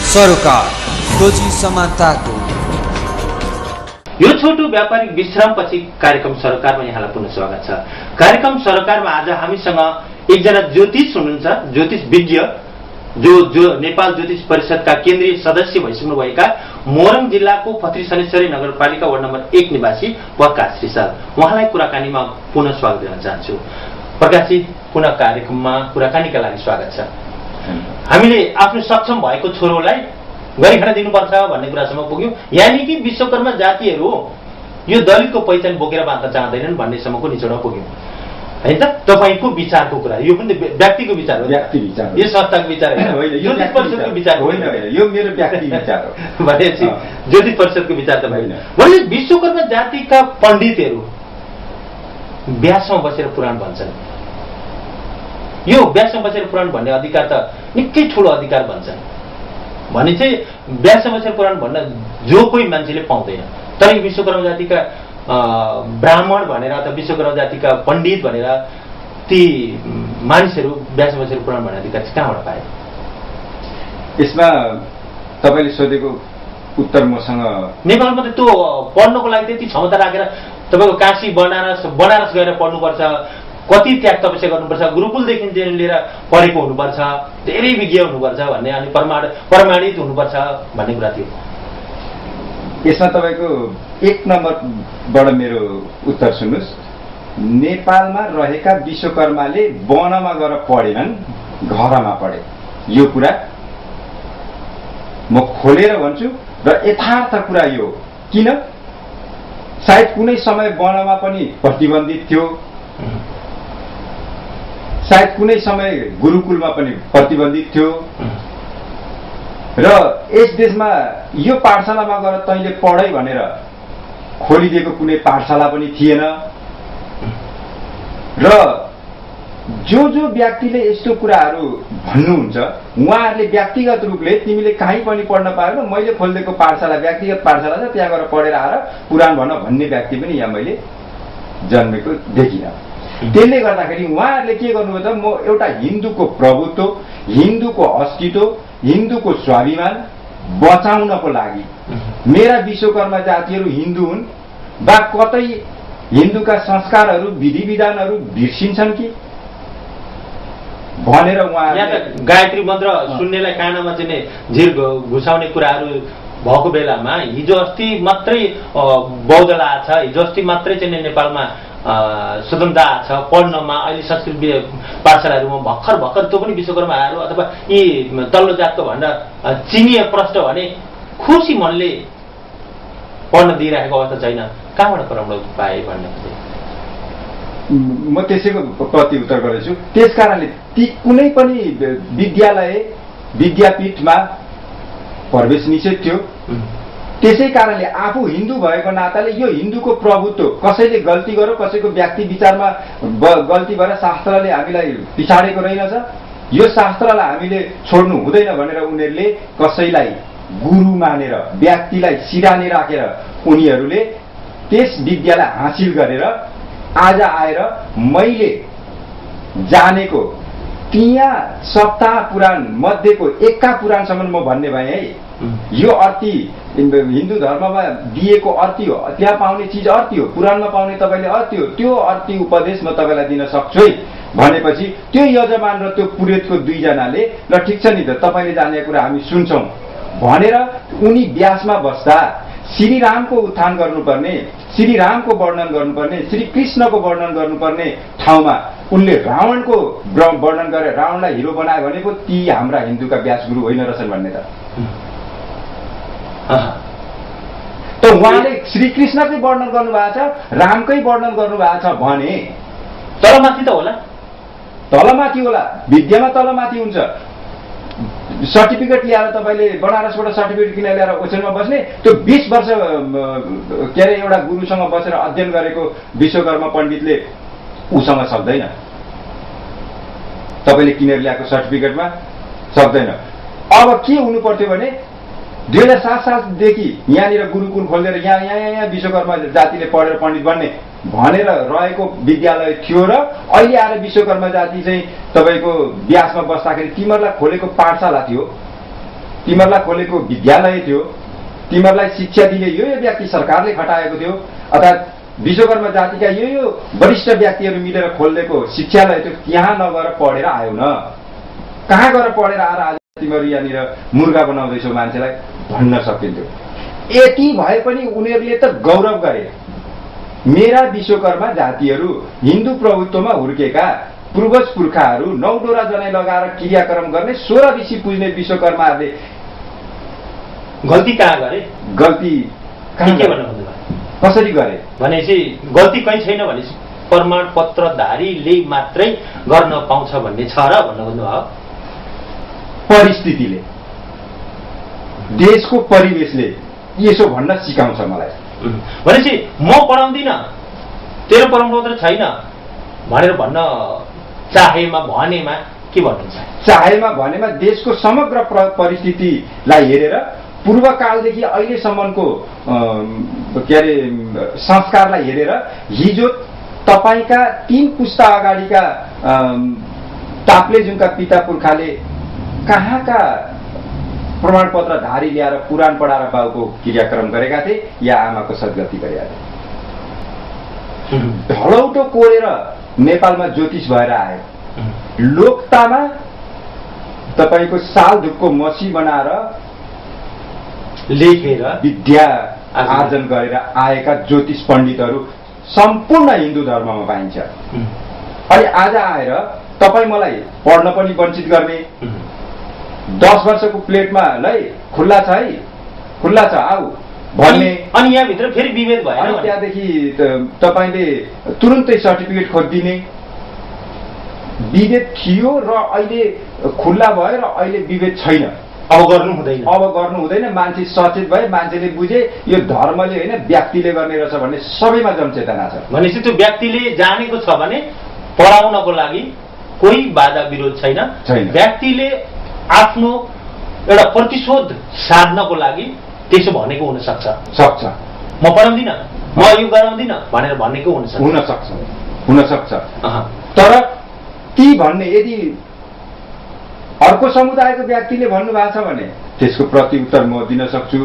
सरोकार खोजी समानताको। यो छोटो व्यापारिक विश्रामपछि कार्यक्रम सरोकारमा यहाँलाई पुनः स्वागत छ। कार्यक्रम सरोकारमा आज हामीसँग एकजना ज्योतिष हुनुहुन्छ, ज्योतिष विज्ञ जो नेपाल ज्योतिष परिषदका केन्द्रीय सदस्य भइसक्नुभएका मोरङ जिल्लाको फत्री शनेश्वरी नगरपालिका वार्ड नम्बर 1 निवासी प्रकाश रिसाल, उहाँलाई कुराकानीमा पुनः स्वागत गर्न चाहन्छु। प्रकाशजी, पुनः कार्यक्रममा कुराकानीका लागि स्वागत छ। हामीले आफ्नो सक्षम भएको छोरोलाई गरिखाना दिनुपर्छ भन्ने कुरासम्म पुग्यौँ। यानि कि विश्वकर्मा जातिहरू यो दलितको पहिचान बोकेर बाँच्न चाहँदैनन् भन्नेसम्मको निचोडमा पुग्यौँ होइन त। तपाईँको विचारको कुरा, यो पनि व्यक्तिको विचार हो, यो संस्थाको विचार होइन, ज्योतिष परिषदको विचार होइन, यो मेरो व्यक्ति विचार हो। भनेपछि ज्योतिष परिषदको विचार त होइन। भने विश्वकर्मा जातिका पण्डितहरू व्यासमा बसेर पुराण भन्छन्। यो व्यासमा बसेर पुराण भन्ने अधिकार त निकै ठुलो अधिकार भन्छन्। भने चाहिँ व्यासमा बसेर पुराण भन्न जो कोही मान्छेले पाउँदैन। तर यो विश्वकर्मा जातिका ब्राह्मण भनेर अथवा विश्वकर्मा जातिका पण्डित भनेर ती मानिसहरू व्यासमा बसेर पुराण भन्ने अधिकार चाहिँ कहाँबाट पाए? यसमा तपाईँले सोधेको उत्तर मसँग नेपालमा त त्यो पढ्नको लागि त्यति क्षमता राखेर तपाईँको काशी बनारस गएर पढ्नुपर्छ, कति त्याग तपस्या गर्नुपर्छ, गुरुकुलदेखि लिएर पढेको हुनुपर्छ, धेरै विज्ञ हुनुपर्छ भन्ने, अनि प्रमाणित हुनुपर्छ भन्ने कुरा थियो। यसमा तपाईँको 1 नम्बरबाट मेरो उत्तर सुन्नुहोस्। नेपालमा रहेका विश्वकर्माले वनमा गएर पढेनन्, घरमा पढे। यो कुरा म खोलेर भन्छु र यथार्थ कुरा यो। किन? सायद कुनै समय वनमा पनि प्रतिबन्धित थियो, सायद कुनै समय गुरुकुलमा पनि प्रतिबन्धित थियो र यस देशमा यो पाठशालामा गएर तैँले पढै भनेर खोलिदिएको कुनै पाठशाला पनि थिएन। र जो व्यक्तिले यस्तो कुराहरू भन्नुहुन्छ उहाँहरूले व्यक्तिगत रूपले तिमीले कहीँ पनि पढ्न पाएन, मैले खोलिदिएको पाठशाला व्यक्तिगत पाठशाला छ, त्यहाँ गएर पढेर आएर पुराण भन्न भन्ने व्यक्ति पनि यहाँ मैले जन्मेको देखिनँ। त्यसले गर्दाखेरि उहाँहरूले के गर्नुभयो त, म एउटा हिन्दूको प्रभुत्व, हिन्दूको अस्तित्व, हिन्दूको स्वाभिमान बचाउनको लागि मेरा विश्वकर्मा जातिहरू हिन्दू हुन् वा कतै हिन्दूका संस्कारहरू विधि विधानहरू बिर्सिन्छन् कि भनेर उहाँहरूले गायत्री मन्त्र सुन्नेलाई कानमा चाहिँ झिर घुसाउने कुराहरू भएको बेलामा हिजो अस्ति मात्रै बौद्ध लाछ, हिजो अस्ति मात्रै चाहिँ नेपालमा स्वतन्त्रता छ पढ्नमा, अहिले संस्कृत पाठशालाहरूमा भर्खर त्यो पनि विश्वकर्माहरू अथवा यी तल्लो जातको भनेर चिनिए प्रश्न भने खुसी मनले पढ्न दिइरहेको अवस्था छैन। कहाँबाट परम्परा पाए भन्ने म त्यसैको प्रति उत्तर गर्दैछु। त्यस कारणले ती कुनै पनि विद्यालय विद्यापीठमा प्रवेश निषेध थियो। त्यसै कारणले आफू हिन्दू भएको नाताले यो हिन्दूको प्रभुत्व कसैले गल्ती गर्यो, कसैको व्यक्ति विचारमा गल्ती भएर शास्त्रले हामीलाई पिछाडेको रहेनछ, यो शास्त्रलाई हामीले छोड्नु हुँदैन भनेर उनीहरूले कसैलाई गुरु मानेर व्यक्तिलाई सिरानी राखेर उनीहरूले त्यस विद्यालाई हासिल गरेर आज आएर मैले जानेको त्यहाँ सप्ताह पुराण मध्येको 1 पुराणसम्म म भन्ने भएँ है। यो अर्थी हिन्दू धर्ममा दिएको अर्थी हो, त्यहाँ पाउने चिज अर्थी हो, पुराणमा पाउने तपाईँले अर्थी हो, त्यो अर्थी उपदेश म तपाईँलाई दिन सक्छु है भनेपछि त्यो यजमान र त्यो पुरोहितको 2 जनाले ल ठिक छ नि त तपाईँले जानेको कुरा हामी सुन्छौँ भनेर उनी व्यासमा बस्दा श्रीरामको उत्थान गर्नुपर्ने, श्रीरामको वर्णन गर्नुपर्ने, श्री कृष्णको वर्णन गर्नुपर्ने ठाउँमा उनले रावणको वर्णन गरे, रावणलाई हिरो बनायो भने पो ती हाम्रा हिन्दूका व्यासगुरु होइन रहेछन् भन्ने त उहाँले श्रीकृष्णकै वर्णन गर्नुभएको छ, रामकै वर्णन गर्नुभएको छ भने तलमाथि त होला, तलमाथि होला, विद्यामा तलमाथि हुन्छ। सर्टिफिकेट ल्याएर तपाईँले बनारसबाट सर्टिफिकेट किनेर ल्याएर ओछेनमा बस्ने, त्यो 20 वर्ष के अरे एउटा गुरुसँग बसेर अध्ययन गरेको विश्वकर्मा पण्डितले उसँग सक्दैन। तपाईँले किनेर ल्याएको सर्टिफिकेटमा सक्दैन। अब के हुनु पर्थ्यो भने 2007 सालदेखि यहाँनिर गुरुकुल खोलेर यहाँ विश्वकर्मा जातिले पढेर पण्डित बन्ने भनेर रहेको विद्यालय थियो र अहिले आएर विश्वकर्मा जाति चाहिँ तपाईँको व्यासमा बस्दाखेरि तिमीहरूलाई खोलेको पाठशाला थियो, तिमीहरूलाई खोलेको विद्यालय थियो, तिमीहरूलाई शिक्षा दिने यो व्यक्ति सरकारले खटाएको थियो, अर्थात् विश्वकर्मा जातिका यो वरिष्ठ व्यक्तिहरू मिलेर खोलेको शिक्षालय थियो, त्यहाँ नगएर पढेर आयो न। कहाँ गएर पढेर आएर आज तिमीहरू यहाँनिर मुर्गा बनाउँदैछौ मान्छेलाई भन्न सकिन्थ्यो। यति भए पनि उनीहरूले त गौरव गरे, मेरा विश्वकर्मा जातिहरू हिन्दू प्रभुत्वमा हुर्केका पूर्वज पुर्खाहरू 9 डोरा जनै लगाएर क्रियाक्रम गर्ने 16 ऋषि पुज्ने विश्वकर्माहरूले गल्ती कहाँ गरे? गल्ती के भन्नु खोज्नुभयो? कसरी गरे भनेपछि गल्ती कहीँ छैन भनेपछि प्रमाणपत्रधारीले मात्रै गर्न पाउँछ भन्ने छ र भन्नु खोज्नुभयो? परिस्थितिले, देशको परिवेशले यसो भन्न सिकाउँछ मलाई। भनेपछि म पढाउँदिनँ, तेरो प्रमाणपत्र छैन भनेर भन्न चाहेमा भनेमा के भन्नुहुन्छ? चाहेमा भनेमा देशको समग्र परिस्थितिलाई हेरेर पूर्वकालदेखि अहिलेसम्मको के अरे संस्कारलाई हेरेर हिजो तपाईका 3 पुस्ता अगाडिका ताप्लेजुङका पिता पुर्खाले कहाँका प्रमाणपत्रधारी ल्याएर पुराण पढाएर बाउको क्रियाक्रम गरेका थिए या आमाको सद्गति गरेका थिए। ढलौटो कोरेर नेपालमा ज्योतिष भएर आयो। लोकतामा तपाईको साल धुपको मसी बनाएर लेखेर विद्या आर्जन गरेर आएका ज्योतिष पण्डितहरू सम्पूर्ण हिन्दू धर्ममा पाइन्छ। अनि आज आएर तपाईँ मलाई पढ्न पनि वञ्चित गर्ने, 10 वर्षको प्लेटमा लै खुल्ला छ है, खुल्ला छ आऊ भन्ने। अनि यहाँभित्र फेरि विभेद भएन। अनि त्यहाँदेखि तपाईँले तुरुन्तै सर्टिफिकेट खोजिदिने विभेद थियो र अहिले खुल्ला भयो र अहिले विभेद छैन। अब गर्नु हुँदैन। मान्छे सचेत भए, मान्छेले बुझे यो धर्मले होइन व्यक्तिले गर्ने रहेछ भन्ने सबैमा जनचेतना छ। भनेपछि त्यो व्यक्तिले जानेको छ भने पढाउनको लागि कोही बाधा विरोध छैन। व्यक्तिले आफ्नो एउटा प्रतिशोध साध्नको लागि त्यसो भनेको हुन सक्छ। म पढाउँदिनँ, म यो गराउँदिनँ भनेर भनेको हुन सक्छ। तर ती भन्ने यदि अर्को समुदायको व्यक्तिले भन्नुभएको छ भने त्यसको प्रतिउत्तर म दिन सक्छु।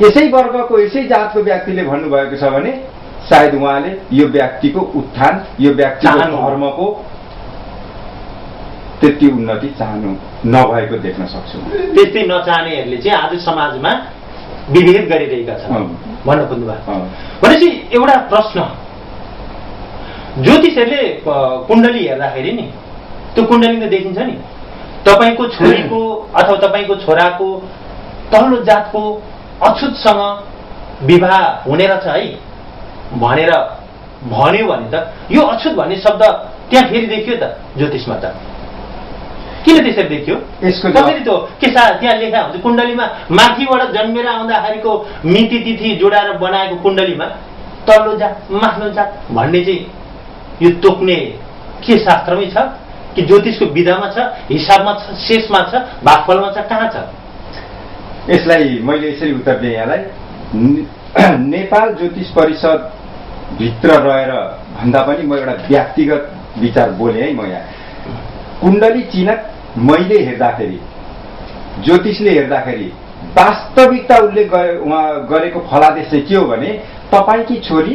यसै वर्गको यसै जातको व्यक्तिले भन्नुभएको छ भने सायद उहाँले यो व्यक्तिको उत्थान, यो व्यक्तिको धर्मको त्यति उन्नति चाहनु नभएको देख्न सक्छु। त्यस्तै नचाहनेहरूले चाहिँ आज समाजमा विभेद गरिरहेका छन् भन्न खोज्नुभयो। भनेपछि एउटा प्रश्न, ज्योतिषहरूले कुण्डली हेर्दाखेरि नि त्यो कुण्डली त देखिन्छ नि, तपाईको छोरीको अथवा तपाईको छोराको तल्लो जातको अछुतसँग विवाह हुने रहेछ है भनेर भन्यो भने त यो अछुत भन्ने शब्द त्यहाँ फेरि देखियो त ज्योतिषमा त। किन त्यसरी देखियो? कसरी त्यो के त्यहाँ लेखा हुन्छ कुण्डलीमा माथिबाट जन्मेर आउँदाखेरिको मिति तिथि जोडाएर बनाएको कुण्डलीमा तल्लो जात माथिल्लो जात भन्ने चाहिँ यो तोक्ने के शास्त्रमै छ कि ज्योतिषको विधामा छ, हिसाबमा छ, शेषमा छ, भागफलमा छ, कहाँ छ? यसलाई मैले यसरी उत्तर दिएँ यहाँलाई। नेपाल ज्योतिष परिषद भित्र रहेर भन्दा पनि म एउटा व्यक्तिगत विचार बोले है। म यहाँ कुण्डली चिनक मैले हेर्दाखेरि, ज्योतिषले हेर्दाखेरि वास्तविकता उसले गरेको फलादेश चाहिँ के हो भने तपाईँकी छोरी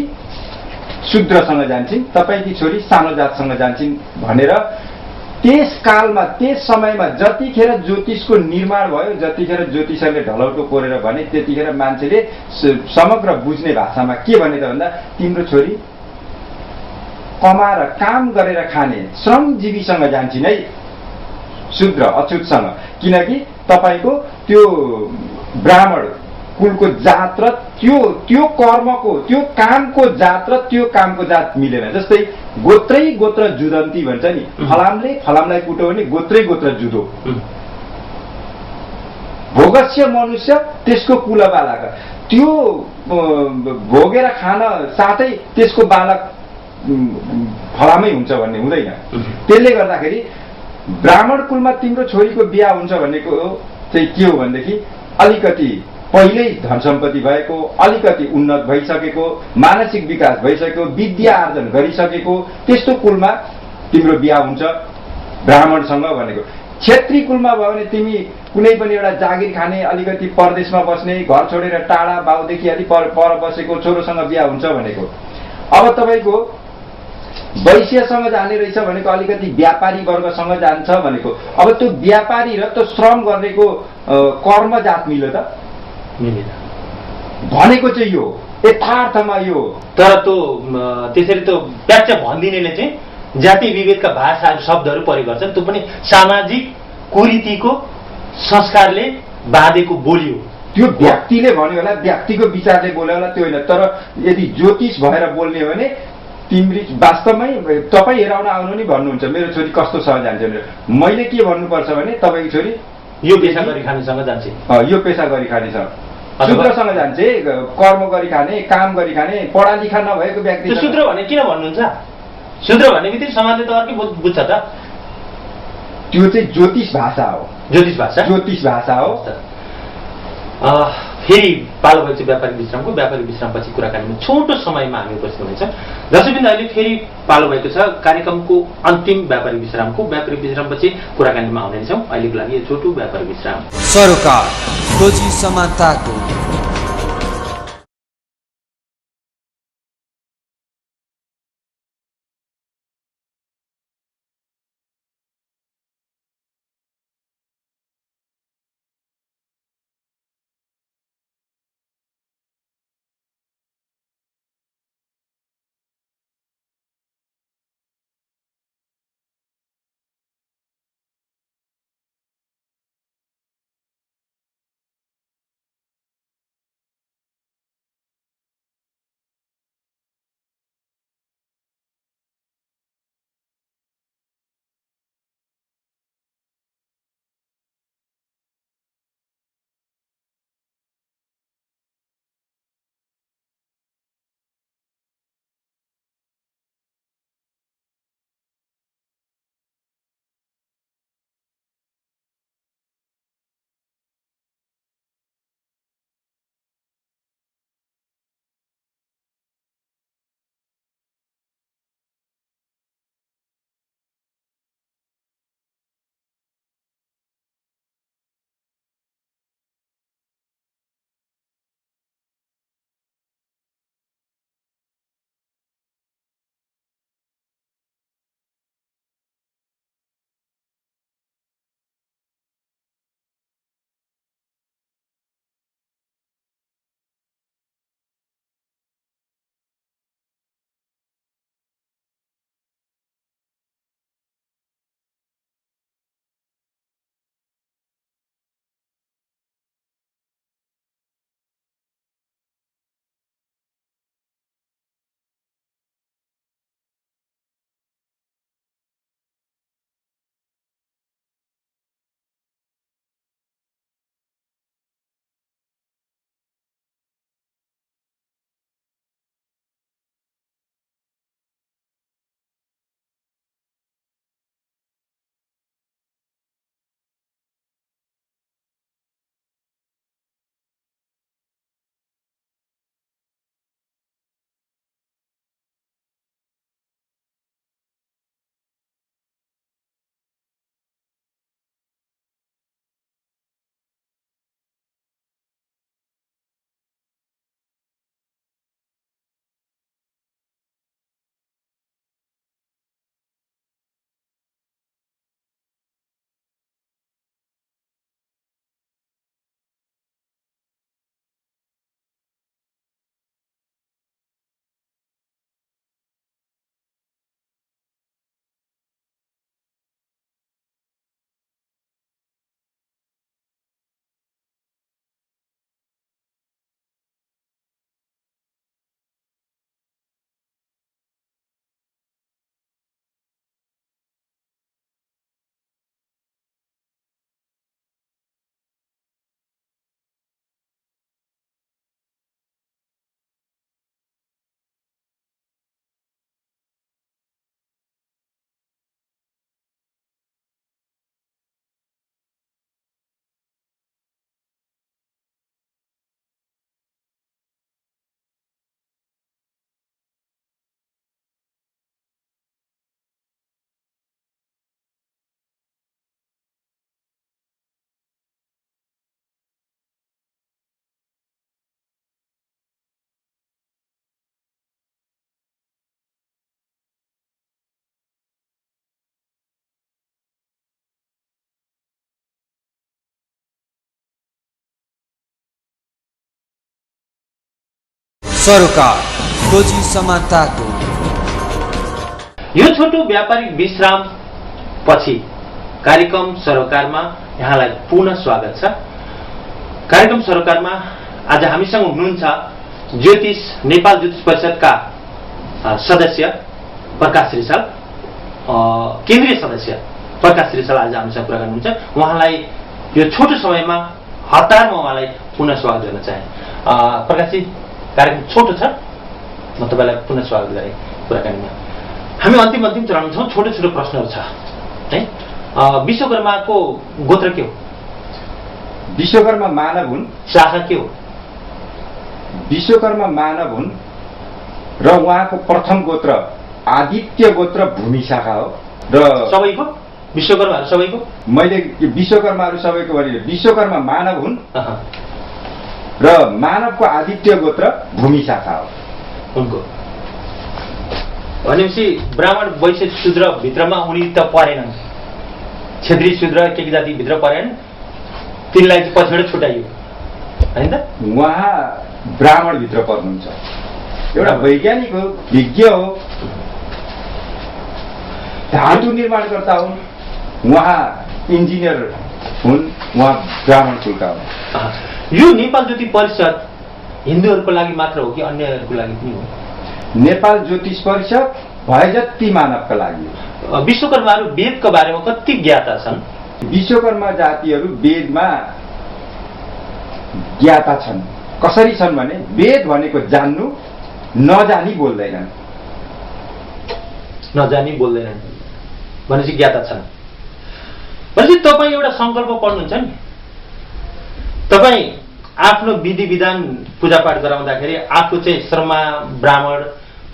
शूद्रसँग जान्छन्, तपाईँकी छोरी सानो जातसँग जान्छन् भनेर त्यस कालमा त्यस समयमा जतिखेर ज्योतिषको निर्माण भयो, जतिखेर ज्योतिषहरूले ढलौटो कोरेर भने त्यतिखेर मान्छेले समग्र बुझ्ने भाषामा के भने त भन्दा तिम्रो छोरी कमाएर काम गरेर खाने श्रमजीवीसँग जान्छन् है, शूद्र अछुतसँग। किनकि तपाईँको त्यो ब्राह्मण कुलको जात र त्यो कर्मको त्यो कामको जात र त्यो कामको जात मिलेन। जस्तै गोत्रै गोत्र जुदन्ती भन्छ नि, फलामले फलामलाई कुटो भने गोत्रै गोत्र जुदो। भोगस्य मनुष्य त्यसको कुल बालक, त्यो भोगेर खान साथै त्यसको बालक फलामै हुन्छ भन्ने हुँदैन। त्यसले गर्दाखेरि ब्राह्मण कुलमा तिम्रो छोरीको बिहा हुन्छ भनेको चाहिँ के हो भनेदेखि अलिकति पहिल्यै धन सम्पत्ति भएको, अलिकति उन्नत भइसकेको, मानसिक विकास भइसकेको, विद्या आर्जन गरिसकेको त्यस्तो कुलमा तिम्रो बिहा हुन्छ ब्राह्मणसँग भनेको। क्षेत्री कुलमा भयो भने तिमी कुनै पनि एउटा जागिर खाने, अलिकति परदेशमा बस्ने, घर छोडेर टाढा बाउदेखि अलि पर बसेको छोरोसँग बिहा हुन्छ भनेको। अब तपाईँको वैश्यसँग जाने रहेछ भनेको अलिकति व्यापारी वर्गसँग जान्छ भनेको। अब त्यो व्यापारी र त्यो श्रम गर्नेको कर्म जात मिल्यो त? मिलेन भनेको चाहिँ यो यथार्थमा यो। तर त्यो त्यसरी त्यो व्याख्या भनिदिनेले चाहिँ जातीय विभेदका भाषाहरू शब्दहरू प्रयोग गर्छन्। त्यो पनि सामाजिक कुरीतिको संस्कारले बाँधेको बोली हो। त्यो व्यक्तिले भन्यो होला, व्यक्तिको विचारले बोल्यो होला, त्यो होइन। तर यदि ज्योतिष भएर बोल्ने हो भने तिम्री वास्तवमै तपाईँ हेराउन आउनु नि भन्नुहुन्छ मेरो छोरी कस्तो सह जान्छ भनेर। मैले के भन्नुपर्छ भने तपाईँको छोरी यो पेसा गरी खानेसँग जान्छ, यो पेसा गरी खानेसँग, शूद्रसँग जान्छ, कर्म गरी खाने, काम गरी खाने, पढा लिखा नभएको व्यक्ति। शूद्र भने किन भन्नुहुन्छ? शूद्र भन्ने बित्तिकै समाजले त अर्कै बुझ्छ त। त्यो चाहिँ ज्योतिष भाषा हो। ज्योतिष भाषा हो। फेरि पालो भएको व्यापारिक विश्रामपछि कुराकानीमा छोटो समयमा हामी उपस्थित हुनेछौँ। दर्शकवृन्द, अहिले फेरि पालो भएको छ कार्यक्रमको अन्तिम व्यापारिक विश्रामपछि कुराकानीमा आउने छौँ। अहिलेको लागि यो छोटो व्यापारिक विश्राम। सरोकार खोजी समानताको सरोकार खोजी समानताको। यो छोटो व्यापारिक विश्राम पछि कार्यक्रम सरोकारमा यहाँलाई पुनः स्वागत छ। कार्यक्रम सरोकारमा आज हामीसँग हुनुहुन्छ नेपाल ज्योतिष परिषदका सदस्य प्रकाश रिसाल, केन्द्रीय सदस्य प्रकाश रिसाल आज हामीसँग कुरा गर्नुहुन्छ। उहाँलाई यो छोटो समयमा हतारमा उहाँलाई पुनः स्वागत गर्न चाहे। प्रकाशजी, कार्यक्रम छोटो छ, म तपाईँलाई पुनः स्वागत गरेँ कुराकानीमा। हामी अन्तिम चरणमा छौँ, छोटो छोटो प्रश्नहरू छ है। विश्वकर्माको गोत्र के हो? विश्वकर्मा मानव हुन्। शाखा के हो? विश्वकर्मा मानव हुन् र उहाँको प्रथम गोत्र आदित्य गोत्र भूमि शाखा हो। र सबैको विश्वकर्माहरू सबैको मैले विश्वकर्माहरू सबैको भने विश्वकर्मा मानव हुन् र मानवको आदित्य गोत्र भूमि शाखा हो उनको। भनेपछि ब्राह्मण वैश्य शूद्र भित्रमा उनी त परेनन्, क्षेत्रीय शूद्र के जाति भित्र परेन, तिनलाई चाहिँ पछाडि छुट्याइयो हैन त? उहाँ ब्राह्मण भित्र पर्नुहुन्छ, एउटा वैज्ञानिक हो, विज्ञ हो, धातु निर्माणकर्ता हुन्, उहाँ इन्जिनियर हुन्, उहाँ ब्राह्मण कुलका हुन्। यो नेपाल ज्योतिष परिषद हिन्दूहरूको लागि मात्र हो कि अन्यहरूको लागि पनि हो? नेपाल ज्योतिष परिषद भए जति मानवका लागि हो। विश्वकर्माहरू वेदको बारेमा कति ज्ञाता छन्? विश्वकर्मा जातिहरू वेदमा ज्ञाता छन्। कसरी छन् भने वेद भनेको जान्नु, नजानी बोल्दैनन्। नजानी बोल्दैनन् भनेपछि ज्ञाता छन्। भनेपछि तपाईँ एउटा सङ्कल्प पढ्नुहुन्छ नि, तपाईँ आफ्नो विधि विधान पूजापाठ गराउँदाखेरि आफू चाहिँ शर्मा ब्राह्मण,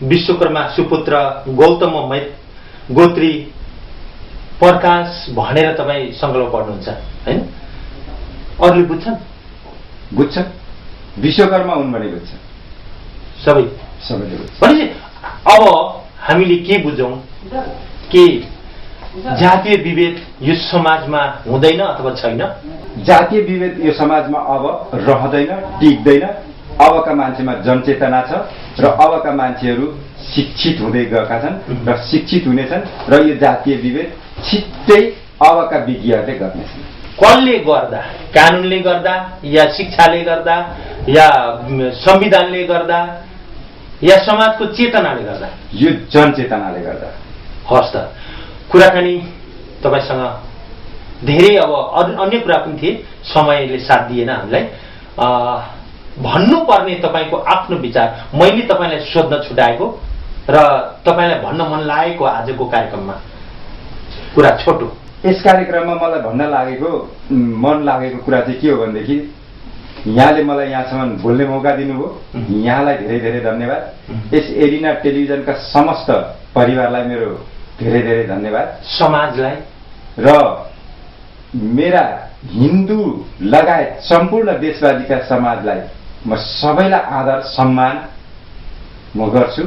विश्वकर्मा सुपुत्र, गौतम गोत्री, प्रकाश भनेर तपाईँ सङ्कल्प पढ्नुहुन्छ होइन? अरूले बुझ्छन्? बुझ्छन्, विश्वकर्मा हुन् भने बुझ्छ, सबैले बुझ्छ। भनेपछि अब हामीले के बुझौँ कि जातीय विभेद यो समाजमा हुँदैन अथवा छैन? जातीय विभेद यो समाजमा अब रहँदैन, टिक्दैन। अबका मान्छेमा जनचेतना छ र अबका मान्छेहरू शिक्षित हुँदै गएका छन् र शिक्षित हुनेछन् र यो जातीय विभेद छिट्टै अबका विज्ञहरूले गर्नेछन्। कसले गर्दा? कानुनले गर्दा या शिक्षाले गर्दा या संविधानले गर्दा या समाजको चेतनाले गर्दा? यो जनचेतनाले गर्दा। हस् त, कुराकानी तपाईँसँग धेरै अब अन्य कुरा पनि थिए, समयले साथ दिएन हामीलाई। भन्नुपर्ने तपाईँको आफ्नो विचार मैले तपाईँलाई सोध्न छुटाएको र तपाईँलाई भन्न मन लागेको आजको कार्यक्रममा कुरा छोटो। यस कार्यक्रममा मलाई भन्न मन लागेको कुरा चाहिँ के हो भनेदेखि यहाँले मलाई यहाँसम्म बोल्ने मौका दिनुभयो, यहाँलाई धेरै धेरै धन्यवाद। यस एरिना टेलिभिजनका समस्त परिवारलाई मेरो धेरै धेरै धन्यवाद। समाजलाई र मेरा हिन्दू लगायत सम्पूर्ण देशवासीका समाजलाई म सबैलाई आदर सम्मान म गर्छु।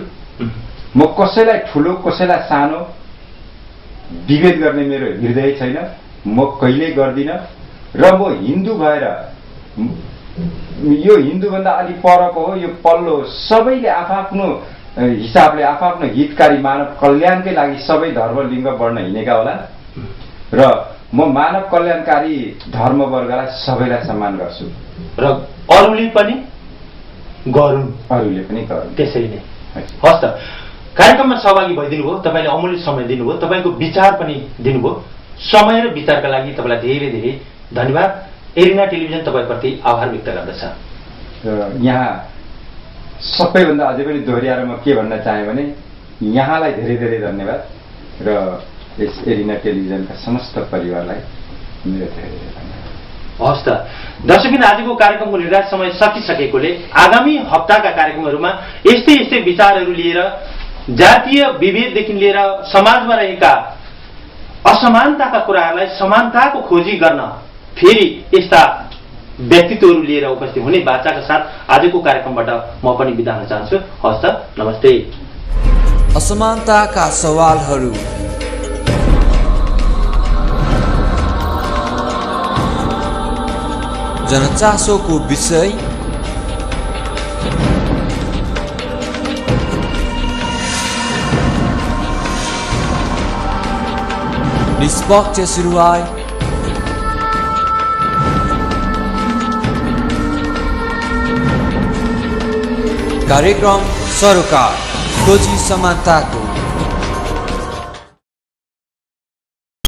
म कसैलाई ठुलो कसैलाई सानो विभेद गर्ने मेरो हृदय छैन, म कहिल्यै गर्दिनँ। र म हिन्दू भएर यो हिन्दूभन्दा अलि परको हो, यो पल्लो हो, सबैले आफ्नो हिसाबले आफ्नो हितकारी मानव कल्याणकै लागि सबै धर्म लिङ्ग बढ्न हिँडेका होला र म मानव कल्याणकारी धर्मवर्गलाई सबैलाई सम्मान गर्छु र अरूले पनि गरून्। त्यसरी नै। हस् त, कार्यक्रममा सहभागी भइदिनु भयो, तपाईँले अमूल्य समय दिनुभयो, तपाईँको विचार पनि दिनुभयो। समय र विचारका लागि तपाईँलाई धेरै धेरै धन्यवाद। एरिना टेलिभिजन तपाईँप्रति आभार व्यक्त गर्दछ। यहाँ सबैभन्दा अझै पनि दोहोऱ्याएर म के भन्न चाहेँ भने यहाँलाई धेरै धेरै धन्यवाद र यस एरिना टेलिभिजनका समस्त परिवारलाई मेरो धेरै धेरै धन्यवाद। हस् त दर्शकबिन, आजको कार्यक्रमको निर्धारित समय सकिसकेकोले आगामी हप्ताका कार्यक्रमहरूमा यस्तै यस्तै विचारहरू लिएर जातीय विभेददेखि लिएर समाजमा रहेका असमानताका कुराहरूलाई समानताको खोजी गर्न फेरि यस्ता व्यक्तित्वहरू लिएर उपस्थित हुने बाचाका साथ आजको कार्यक्रमबाट म पनि बिदा हुन चाहन्छु। हस् त, नमस्ते। असमानताका सवालहरू, जनचासोको विषय, निष्पक्ष सुरुवात, कार्यक्रम सरोकार खोजी समानताको।